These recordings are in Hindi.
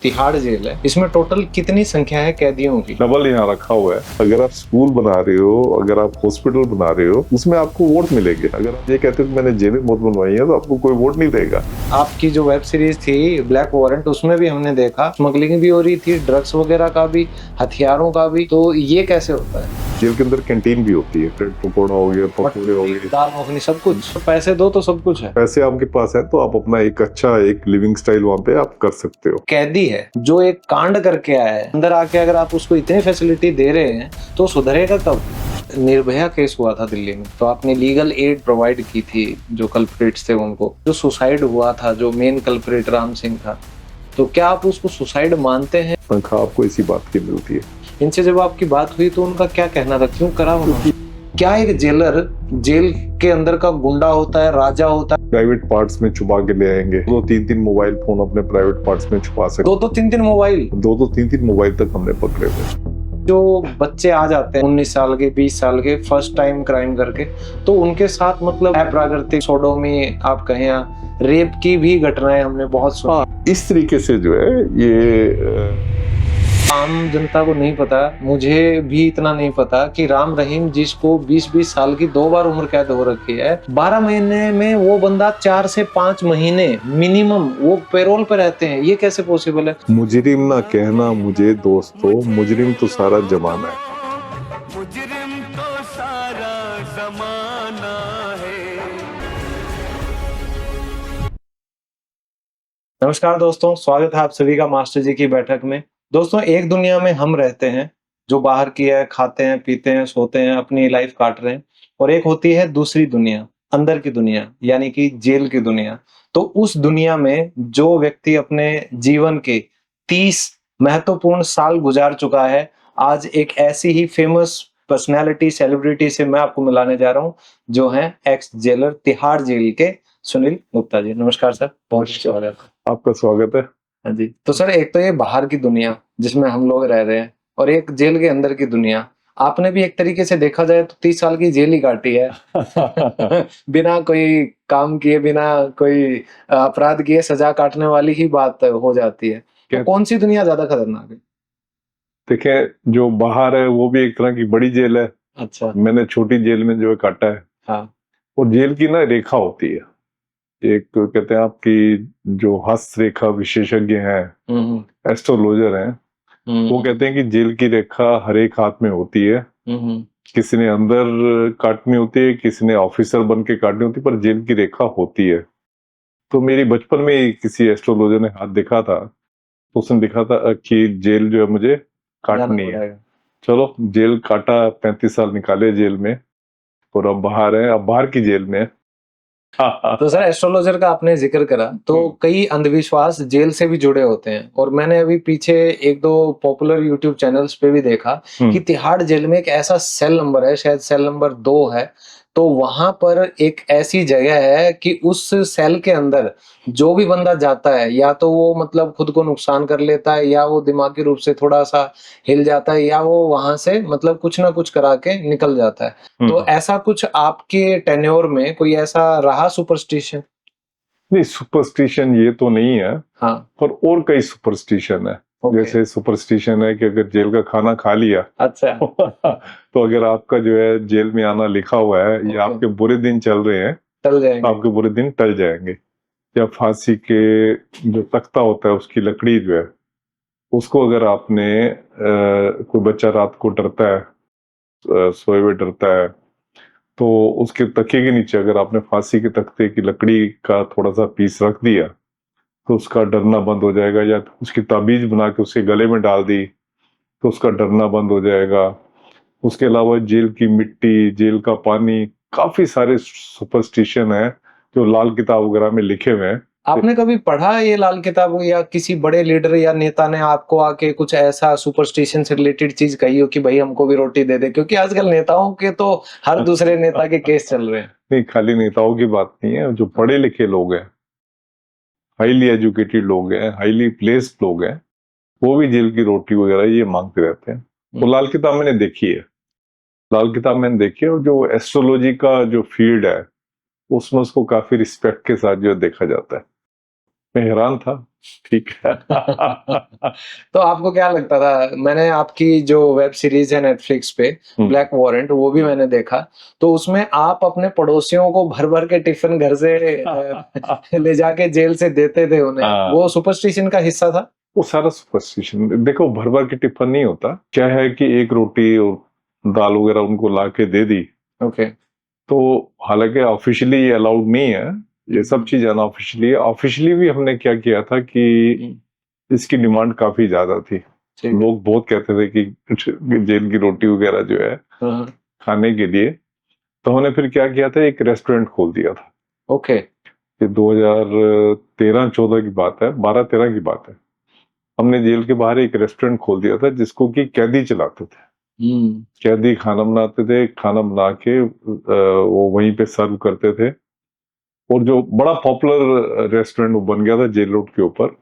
तिहाड़ जेल है, इसमें टोटल कितनी संख्या है कैदियों की? डबल यहाँ रखा हुआ है। अगर आप स्कूल बना रहे हो, अगर आप हॉस्पिटल बना रहे हो, उसमें आपको वोट मिलेंगे। अगर आप ये कहते हो कि मैंने जेलें बहुत बनवाई है तो आपको कोई वोट नहीं देगा। आपकी जो वेब सीरीज थी ब्लैक वारंट, उसमें भी हमने देखा स्मगलिंग भी हो रही थी, ड्रग्स वगैरह का भी, हथियारों का भी। तो ये कैसे होता है? जेल के अंदर कैंटीन भी होती है, ब्रेड पकौड़ा हो गया, पकौड़े हो गए, दाल मखनी, सब कुछ। तो पैसे दो तो सब कुछ है। पैसे आपके पास है तो आप अपना एक अच्छा एक लिविंग स्टाइल वहाँ पे आप कर सकते हो। कैदी है जो एक कांड करके आया है, अंदर आके अगर आप उसको इतनी फैसिलिटी दे रहे हैं तो सुधरेगा कब? निर्भया केस हुआ था दिल्ली में, तो आपने लीगल एड प्रोवाइड की थी जो कल्प्रिट्स थे उनको। जो सुसाइड हुआ था, जो मेन कल्प्रिट राम सिंह था, तो क्या आप उसको सुसाइड मानते हैं? तनख्वाह आपको इसी बात की मिलती है। इनसे जब आपकी बात हुई तो उनका क्या कहना था, क्यों करा उन्होंने? क्या एक जेलर जेल के अंदर का गुंडा होता है, राजा होता है? प्राइवेट पार्ट्स में छुपा के ले आएंगे। 2-3 मोबाइल फोन अपने प्राइवेट पार्ट्स में छुपा सकते। 2-3 मोबाइल, 2-3 मोबाइल तक हमने पकड़े हुए। जो बच्चे आ जाते हैं 19 साल के, 20 साल के, फर्स्ट टाइम क्राइम करके, तो उनके साथ मतलब अप्राकृतिक सोडोमी, आप कहें या रेप की भी घटनाएं हमने बहुत सुनी। इस तरीके से जो है ये आम जनता को नहीं पता, मुझे भी इतना नहीं पता कि राम रहीम जिसको 20-20 साल की 2 बार उम्र कैद हो रखी है, 12 महीने में वो बंदा 4 से 5 महीने मिनिमम वो पैरोल पे रहते हैं। ये कैसे पॉसिबल है? मुजरिम ना कहना मुझे दोस्तों, मुजरिम तो सारा जमाना है। मुजरिम तो सारा जमाना है। नमस्कार दोस्तों, स्वागत है आप सभी का मास्टर जी की बैठक में। दोस्तों, एक दुनिया में हम रहते हैं जो बाहर की है, खाते हैं, पीते हैं, सोते हैं, अपनी लाइफ काट रहे हैं, और एक होती है दूसरी दुनिया, अंदर की दुनिया, यानी कि जेल की दुनिया। तो उस दुनिया में जो व्यक्ति अपने जीवन के 30 महत्वपूर्ण साल गुजार चुका है, आज एक ऐसी ही फेमस पर्सनैलिटी, सेलिब्रिटी से मैं आपको मिलाने जा रहा हूँ, जो है एक्स जेलर तिहाड़ जेल के सुनील गुप्ता जी। नमस्कार सर, बहुत स्वागत है। आपका स्वागत है। हाँ जी। तो सर, एक तो ये बाहर की दुनिया जिसमें हम लोग रह रहे हैं, और एक जेल के अंदर की दुनिया। आपने भी एक तरीके से देखा जाए तो 30 साल की जेल ही काटी है। बिना कोई काम किए, बिना कोई अपराध किए सजा काटने वाली ही बात हो जाती है। तो कौन सी दुनिया ज्यादा खतरनाक है? देखिए, जो बाहर है वो भी एक तरह की बड़ी जेल है। अच्छा। मैंने छोटी जेल में जो है काटा है। हाँ। और जेल की ना रेखा होती है, एक तो कहते हैं आपकी जो हस्त रेखा विशेषज्ञ हैं, एस्ट्रोलॉजर हैं, वो कहते हैं कि जेल की रेखा हर एक हाथ में होती है। किसी ने अंदर काटनी होती है, किसी ने ऑफिसर बन के काटनी होती है, पर जेल की रेखा होती है। तो मेरी बचपन में ही किसी एस्ट्रोलॉजर ने हाथ दिखा था, तो उसने दिखा था कि जेल जो है मुझे काटनी है। चलो, जेल काटा, 35 साल निकाले जेल में, और अब बाहर है, अब बाहर की जेल में। तो सर, एस्ट्रोलॉजर का आपने जिक्र करा, तो कई अंधविश्वास जेल से भी जुड़े होते हैं, और मैंने अभी पीछे 1-2 पॉपुलर यूट्यूब चैनल्स पे भी देखा कि तिहाड़ जेल में एक ऐसा सेल नंबर है, शायद सेल नंबर 2 है, तो वहां पर एक ऐसी जगह है कि उस सेल के अंदर जो भी बंदा जाता है, या तो वो मतलब खुद को नुकसान कर लेता है, या वो दिमागी रूप से थोड़ा सा हिल जाता है, या वो वहां से मतलब कुछ ना कुछ करा के निकल जाता है। तो ऐसा कुछ आपके टेन्योर में कोई ऐसा रहा सुपरस्टिशन? नहीं, सुपरस्टिशन ये तो नहीं है। हाँ। पर और कई सुपरस्टिशन है। जैसे सुपरस्टिशन है कि अगर जेल का खाना खा लिया, अच्छा, तो अगर आपका जो है जेल में आना लिखा हुआ है, या आपके बुरे दिन चल रहे हैं, टल जाएंगे, आपके बुरे दिन टल जाएंगे। या फांसी के जो तख्ता होता है उसकी लकड़ी जो है, उसको अगर आपने कोई बच्चा रात को डरता है, सोए हुए डरता है, तो उसके तकिए के नीचे अगर आपने फांसी के तख्ते की लकड़ी का थोड़ा सा पीस रख दिया, तो उसका डरना बंद हो जाएगा। या उसकी ताबीज बना के उसके गले में डाल दी, तो उसका डरना बंद हो जाएगा। उसके अलावा जेल की मिट्टी, जेल का पानी, काफी सारे सुपरस्टिशन है जो लाल किताब वगैरह में लिखे हुए हैं। आपने कभी पढ़ा ये लाल किताब, या किसी बड़े लीडर या नेता ने आपको आके कुछ ऐसा सुपरस्टिशन से रिलेटेड चीज कही हो कि भाई हमको भी रोटी दे दे? क्योंकि आजकल नेताओं के तो हर दूसरे नेता के केस चल रहे हैं। नहीं, खाली नेताओं की बात नहीं है, जो पढ़े लिखे लोग हैं, हाईली एजुकेटेड लोग हैं, हाईली प्लेस्ड लोग हैं, वो भी जेल की रोटी वगैरह ये मांगते रहते हैं। तो लाल किताब मैंने देखी है, लाल किताब मैंने देखी है, और जो एस्ट्रोलॉजी का जो फील्ड है उसमें उसको काफी रिस्पेक्ट के साथ जो देखा जाता है। मैं हैरान था। ठीक है। तो आपको क्या लगता था? मैंने आपकी जो वेब सीरीज है नेटफ्लिक्स पे ब्लैक वारंट, वो भी मैंने देखा, तो उसमें आप अपने पड़ोसियों को भर भर के टिफिन घर से ले जाके जेल से देते थे उन्हें, हाँ। वो सुपरस्टिशन का हिस्सा था? वो सारा सुपरस्टिशन, देखो भर भर के टिफिन नहीं होता, क्या है कि एक रोटी और दाल वगैरह उनको ला के दे दी, ओके। तो हालांकि ऑफिशियली ये अलाउड नहीं है, ये सब चीज अनऑफिशियली है। ऑफिशियली भी हमने क्या किया था कि इसकी डिमांड काफी ज्यादा थी, ठीक है। लोग बहुत कहते थे कि जेल की रोटी वगैरह जो है हाँ, खाने के लिए, तो हमने फिर क्या किया था, एक रेस्टोरेंट खोल दिया था। ओके। ये 2013-14 की बात है, 12-13 की बात है। हमने जेल के बाहर एक रेस्टोरेंट खोल दिया था जिसको कि कैदी चलाते थे। कैदी खाना बनाते थे, खाना बना के वो वहीं पे सर्व करते थे, और जो बड़ा पॉपुलर रेस्टोरेंट वो बन गया था जेल रोड के ऊपर।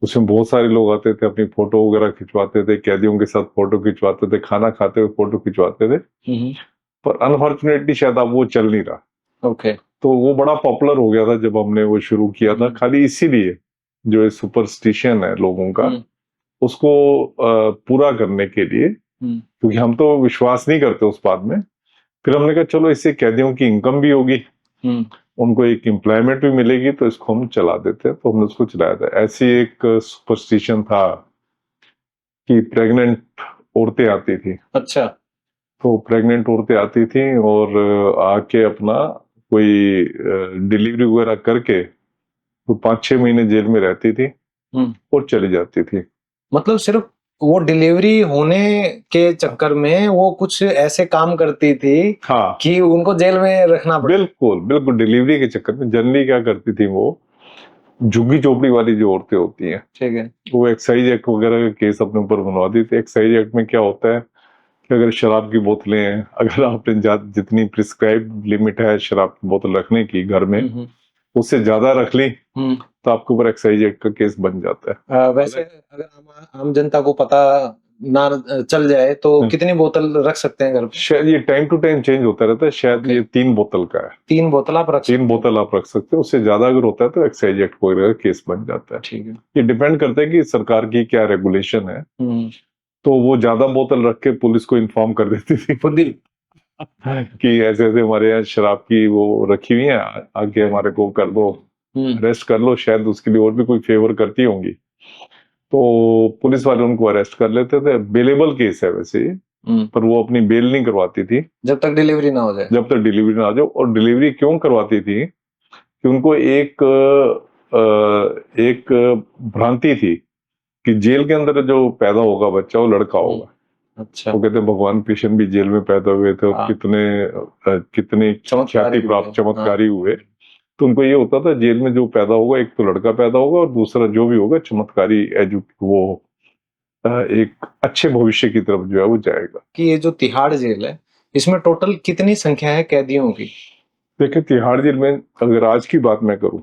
उसमें बहुत सारे लोग आते थे, अपनी फोटो वगैरह खिंचवाते थे, कैदियों के साथ फोटो खिंचवाते थे, खाना खाते हुए फोटो खिंचवाते थे। पर अनफॉर्चुनेटली शायद अब वो चल नहीं रहा। ओके। तो वो बड़ा पॉपुलर हो गया था जब हमने वो शुरू किया था, खाली इसीलिए जो ये सुपरस्टिशन है लोगों का, उसको पूरा करने के लिए, क्योंकि हम तो विश्वास नहीं करते उस बात में। फिर हमने कहा चलो इससे कैदियों की इनकम भी होगी, उनको एक एम्प्लॉयमेंट भी मिलेगी, तो इसको हम चला देते हैं। तो हमने उसको चलाया था। ऐसी एक सुपरस्टिशन था कि प्रेग्नेंट औरतें आती थी। अच्छा। तो प्रेग्नेंट औरतें आती थी और आके अपना कोई डिलीवरी वगैरह करके तो 5-6 महीने जेल में रहती थी और चली जाती थी। मतलब सिर्फ वो डिलीवरी होने के चक्कर में वो कुछ ऐसे काम करती थी, हाँ, कि उनको जेल में रखना पड़ा? बिल्कुल बिल्कुल। डिलीवरी के चक्कर में जनरली क्या करती थी, वो झुग्गी झोपड़ी वाली जो औरतें होती हैं, ठीक है। वो एक्साइज एक्ट वगैरह का केस अपने ऊपर बनवाती थी। एक्साइज एक्ट में क्या होता है कि अगर शराब की बोतलें हैं, अगर आपने जितनी प्रिस्क्राइब लिमिट है शराब की बोतल रखने की घर में, उससे ज्यादा रख ली तो आपके ऊपर एक्साइज एक्ट का केस बन जाता है। वैसे अगर आम जनता को पता ना चल जाए तो कितनी बोतल रख सकते हैं घर पे? शायद ये टाइम टू टाइम चेंज होता रहता है, शायद ये 3 बोतल का है। 3 बोतल आप रख सकते 3 बोतल आप रख सकते हो, उससे ज्यादा अगर होता है तो एक्साइज एक्ट वगैरह का केस बन जाता है। ठीक है। ये डिपेंड करता है कि सरकार की क्या रेगुलेशन है। तो वो ज्यादा बोतल रख के पुलिस को इन्फॉर्म कर देती थी खुद ही कि ऐसे ऐसे हमारे यहाँ शराब की वो रखी हुई है, आके हमारे को कर दो, अरेस्ट कर लो। शायद उसके लिए और भी कोई फेवर करती होंगी, तो पुलिस वाले उनको अरेस्ट कर लेते थे। बेलेबल केस है वैसे, पर वो अपनी बेल नहीं करवाती थी जब तक डिलीवरी ना हो जाए। जब तक डिलीवरी ना आ जाओ। और डिलीवरी क्यों करवाती थी कि उनको एक भ्रांति थी कि जेल के अंदर जो पैदा होगा बच्चा वो लड़का होगा। अच्छा। वो कहते हैं भगवान कृष्ण भी जेल में पैदा हुए थे और कितने ख्याति प्राप्त चमत्कारी हुए। तो उनको ये होता था जेल में जो पैदा होगा, एक तो लड़का पैदा होगा और दूसरा जो भी होगा चमत्कारी वो एक अच्छे भविष्य की तरफ जो है वो जाएगा। कि ये जो तिहाड़ जेल है, इसमें टोटल कितनी संख्या है कैदियों की? देखिए तिहाड़ जेल में अगर आज की बात मैं करूं,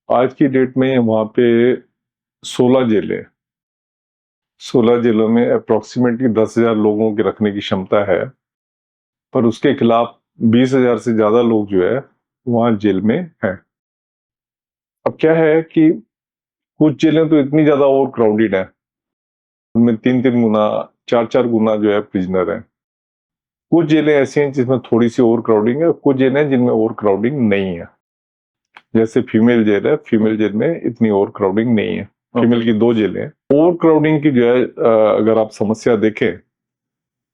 आज की डेट में वहां पे 16 जेलें, 16 जेलों में अप्रोक्सीमेटली 10,000 लोगों की रखने की क्षमता है, पर उसके खिलाफ 20,000 से ज्यादा लोग जो है वहां जेल में हैं। अब क्या है कि कुछ जेलें तो इतनी ज्यादा ओवर क्राउडेड है, उनमें 3-3 गुना 4-4 गुना जो है प्रिजनर है। कुछ जेलें ऐसी हैं जिसमें थोड़ी सी ओवर क्राउडिंग है, कुछ जेलें हैं जिनमें ओवर क्राउडिंग नहीं है। जैसे फीमेल जेल है, फीमेल जेल में इतनी ओवर क्राउडिंग नहीं है। फीमेल की 2 जेलें हैं। ओवर क्राउडिंग की जो है अगर आप समस्या देखें,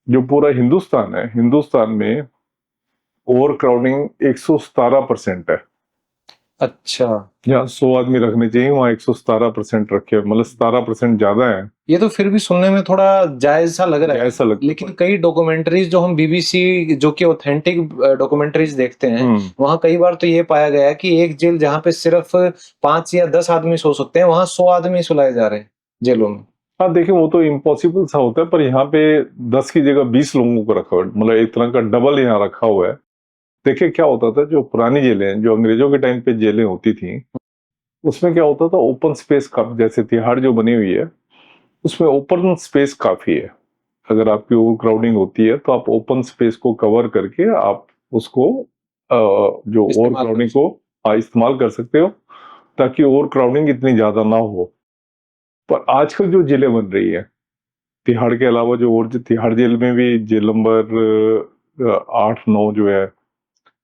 जो पूरा हिंदुस्तान है, हिंदुस्तान में ओवर क्राउडिंग 117% है। अच्छा। जहाँ 100 आदमी रखने चाहिए वहाँ 117% रखे, मतलब 17% ज्यादा है। ये तो फिर भी सुनने में थोड़ा जायज सा लग रहा है, ऐसा लगता है। लेकिन कई डॉक्यूमेंट्रीज जो हम बीबीसी जो कि ऑथेंटिक डॉक्यूमेंट्रीज देखते हैं, वहां कई बार तो ये पाया गया है कि एक जेल जहाँ पे सिर्फ 5 या 10 आदमी सो सकते हैं, वहां 100 आदमी सुलाए जा रहे हैं जेलों में। हाँ देखिए, वो तो इम्पॉसिबल सा होता है, पर यहाँ पे 10 की जगह 20 लोगों को रखा हुआ है, मतलब एक तरह का डबल यहाँ रखा हुआ है। देखिए क्या होता था, जो पुरानी जेलें, जो अंग्रेजों के टाइम पे जेलें होती थी, उसमें क्या होता था, ओपन स्पेस का, जैसे तिहाड़ जो बनी हुई है उसमें ओपन स्पेस काफी है। अगर आपकी ओवर क्राउडिंग होती है तो आप ओपन स्पेस को कवर करके आप उसको जो ओवर क्राउडिंग को इस्तेमाल कर सकते हो, ताकि ओवर क्राउडिंग इतनी ज्यादा ना हो। पर आजकल जो जेलें बन रही है तिहाड़ के अलावा, जो और जो तिहाड़ जेल में भी जेल नंबर 8-9 जो है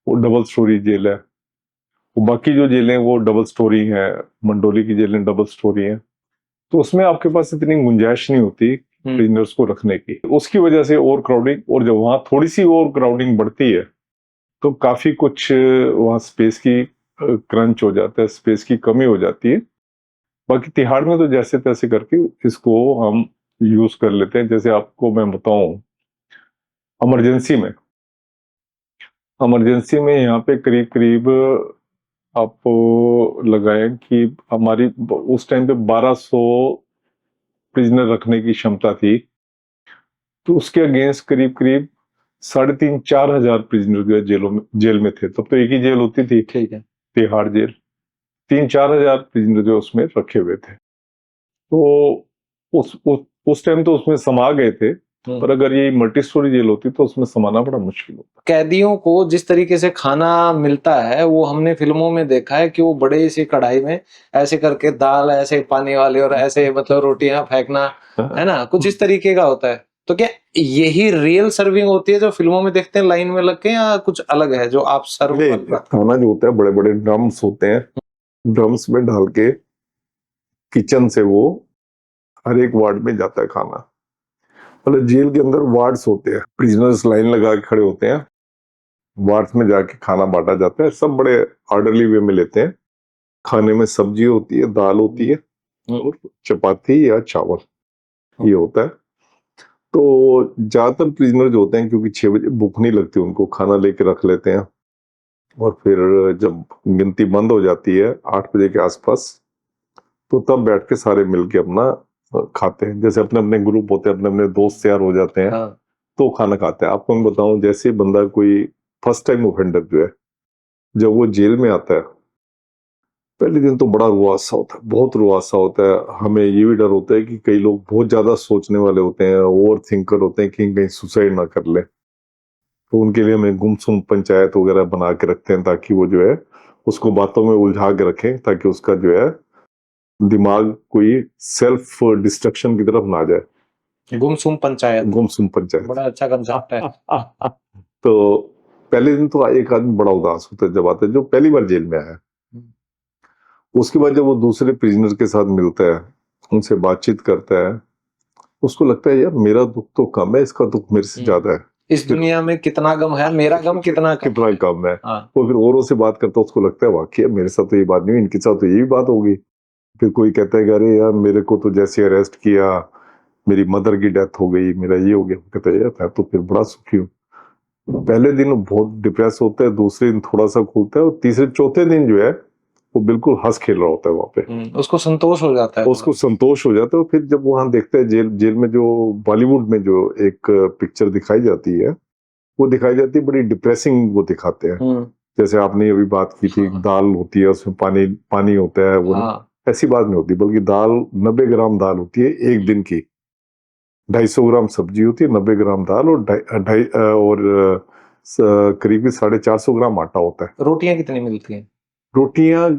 वो डबल स्टोरी जेल है, वो बाकी जो जेलें हैं वो डबल स्टोरी है, मंडोली की जेलें डबल स्टोरी है, तो उसमें आपके पास इतनी गुंजाइश नहीं होती प्रिजनर्स को रखने की, उसकी वजह से ओवर क्राउडिंग। और जब वहां थोड़ी सी ओवर क्राउडिंग बढ़ती है तो काफी कुछ वहां स्पेस की क्रंच हो जाता है, स्पेस की कमी हो जाती है। बाकी तिहाड़ में तो जैसे तैसे करके इसको हम यूज कर लेते हैं। जैसे आपको मैं बताऊं, इमरजेंसी में यहाँ पे करीब करीब आप लगाएं कि हमारी उस टाइम पे 1200 प्रिजनर रखने की क्षमता थी, तो उसके अगेंस्ट करीब करीब 3,500-4 हजार प्रिजनर जो है जेल में थे। तब तो एक ही जेल होती थी, ठीक है। तिहाड़ जेल। 3-4 हजार प्रिजनर जो उसमें रखे हुए थे, तो उस टाइम तो उसमें समा गए थे। पर अगर ये मल्टी स्टोरी जेल होती तो उसमें समाना बड़ा मुश्किल होता। कैदियों को जिस तरीके से खाना मिलता है वो हमने फिल्मों में देखा है कि वो बड़े सी कढ़ाई में ऐसे करके दाल ऐसे पानी वाले और ऐसे मतलब रोटियां फेंकना, है ना, कुछ इस तरीके का होता है। तो क्या यही रियल सर्विंग होती है जो फिल्मों में देखते हैं लाइन में लग के, या कुछ अलग है जो आप सर्व खाना जो होता है बड़े बड़े ड्रम्स होते हैं, ड्रम्स में डाल के किचन से वो हर एक वार्ड में जाता है खाना। मतलब जेल के अंदर वार्ड्स होते हैं, प्रिजनर्स लाइन लगा के खड़े होते हैं, वार्ड्स में जाके खाना बांटा जाता है। सब बड़े ऑर्डरली वे में लेते हैं। खाने में सब्जी होती है, दाल होती है और चपाती या चावल ये होता है। तो ज्यादातर प्रिजनर जो होते हैं, क्योंकि 6 बजे भूख नहीं लगती उनको, खाना लेके रख लेते हैं और फिर जब गिनती बंद हो जाती है 8 बजे के आसपास, तो तब बैठ के सारे मिलके अपना खाते हैं। जैसे अपने अपने ग्रुप होते हैं, अपने अपने दोस्त तैयार हो जाते हैं, हाँ। तो खाना खाते हैं। आपको मैं बताऊं, जैसे बंदा कोई फर्स्ट टाइम ऑफेंडर जो है, जब वो जेल में आता है पहले दिन तो बड़ा रुआसा होता है, बहुत रुआसा होता है। हमें ये भी डर होता है कि कई लोग बहुत ज्यादा सोचने वाले होते हैं, ओवर थिंकर होते हैं, कि कहीं सुसाइड ना कर ले। तो उनके लिए हमें गुमसुम पंचायत वगैरह बना के रखते हैं, ताकि वो जो है उसको बातों में उलझा के रखें, ताकि उसका जो है दिमाग कोई सेल्फ डिस्ट्रक्शन की तरफ ना जाए। गुमसुम पंचायत बड़ा अच्छा कंसेप्ट है। तो पहले दिन तो एक आदमी बड़ा उदास होता है जब आता है, जो पहली बार जेल में आया है। उसके बाद जब वो दूसरे प्रिजनर के साथ मिलता है, उनसे बातचीत करता है, उसको लगता है यार मेरा दुख तो कम है, इसका दुख मेरे से ज्यादा है। इस दुनिया में कितना गम है, मेरा गम कितना कम है। हाँ। वो फिर औरों से बात करता है, उसको लगता है वाकई मेरे साथ तो ये बात नहीं हुई, इनके साथ तो यही बात होगी। फिर कोई कहता है कि अरे यार मेरे को तो जैसे अरेस्ट किया, मेरी मदर की डेथ हो गई, मेरा ये हो गया। कहता है यार मैं तो फिर बड़ा सुखी हूँ। पहले दिन बहुत डिप्रेस होता है, दूसरे दिन थोड़ा सा खुलता है, और तीसरे चौथे दिन जो है वो बिल्कुल हंस खेल रहा होता है वहां पे। उसको संतोष हो जाता है। और फिर जब वहां देखता है जेल में जो बॉलीवुड में जो एक पिक्चर दिखाई जाती है, वो दिखाई जाती है बड़ी डिप्रेसिंग, वो दिखाते हैं। जैसे आपने अभी बात की थी, दाल होती है उसमें पानी होता है, वो ऐसी बात नहीं होती, बल्कि दाल 90 ग्राम दाल होती है एक दिन की, 250 ग्राम सब्जी होती है, 90 ग्राम दाल और करीब 450 ग्राम आटा होता है। रोटियां कितनी मिलती हैं? रोटियां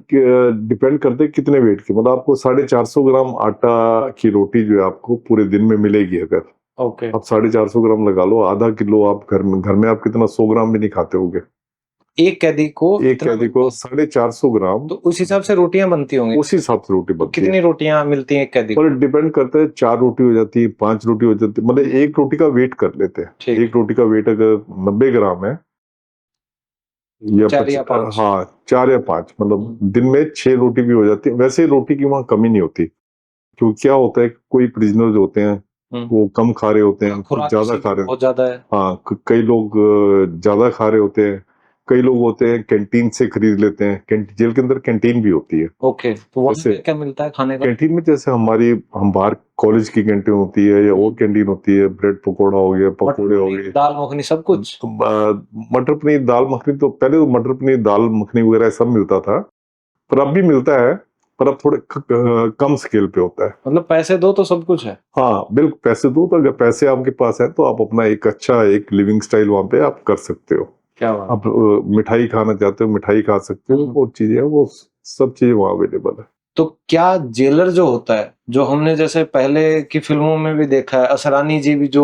डिपेंड करते हैं कितने वेट की, मतलब आपको 450 ग्राम आटा की रोटी जो है आपको पूरे दिन में मिलेगी। अगर आप 450 ग्राम लगा लो, आधा किलो आप घर में आप कितना 100 ग्राम भी नहीं खाते होगे। एक कैदी को 450 ग्राम, तो उस हिसाब से रोटियां बनती होंगी। उसी हिसाब से रोटी बनती है। कितनी रोटियां मिलती हैं एक कैदी को? डिपेंड करता है, 4 रोटी हो जाती है, 5 रोटी हो जाती है, मतलब एक रोटी का वेट कर लेते हैं। एक रोटी का वेट अगर 90 ग्राम है या 4 या 5, हाँ 4 या 5, मतलब दिन में 6 रोटी भी हो जाती है। वैसे रोटी की वहां कमी नहीं होती, क्योंकि क्या होता है कोई प्रिजनर जो होते हैं वो कम खा रहे होते हैं, ज्यादा खा रहे बहुत ज्यादा है। हाँ, कई लोग ज्यादा खा रहे होते हैं, कई लोग होते हैं कैंटीन से खरीद लेते हैं। जेल के अंदर कैंटीन भी होती है। तो वहाँ पे क्या मिलता है खाने का? कैंटीन में जैसे हम बाहर कॉलेज की कैंटीन होती है या और कैंटीन होती है, ब्रेड पकौड़ा हो गया, पकौड़े हो गए, दाल मखनी, सब कुछ। मटर पनीर दाल मखनी, तो पहले तो मटर पनीर दाल मखनी वगैरह सब मिलता था, पर अब भी मिलता है, पर अब थोड़े कम स्केल पे होता है। मतलब पैसे दो तो सब कुछ है। हाँ बिल्कुल, पैसे दो, तो अगर पैसे आपके पास है तो आप अपना एक अच्छा एक लिविंग स्टाइल वहां पे आप कर सकते हो। क्या बात। आप मिठाई खाना चाहते हो, मिठाई खा सकते हो, वो चीजें वो सब चीजें वहाँ अवेलेबल है। तो क्या जेलर जो होता है, जो हमने जैसे पहले की फिल्मों में भी देखा है, असरानी जी भी जो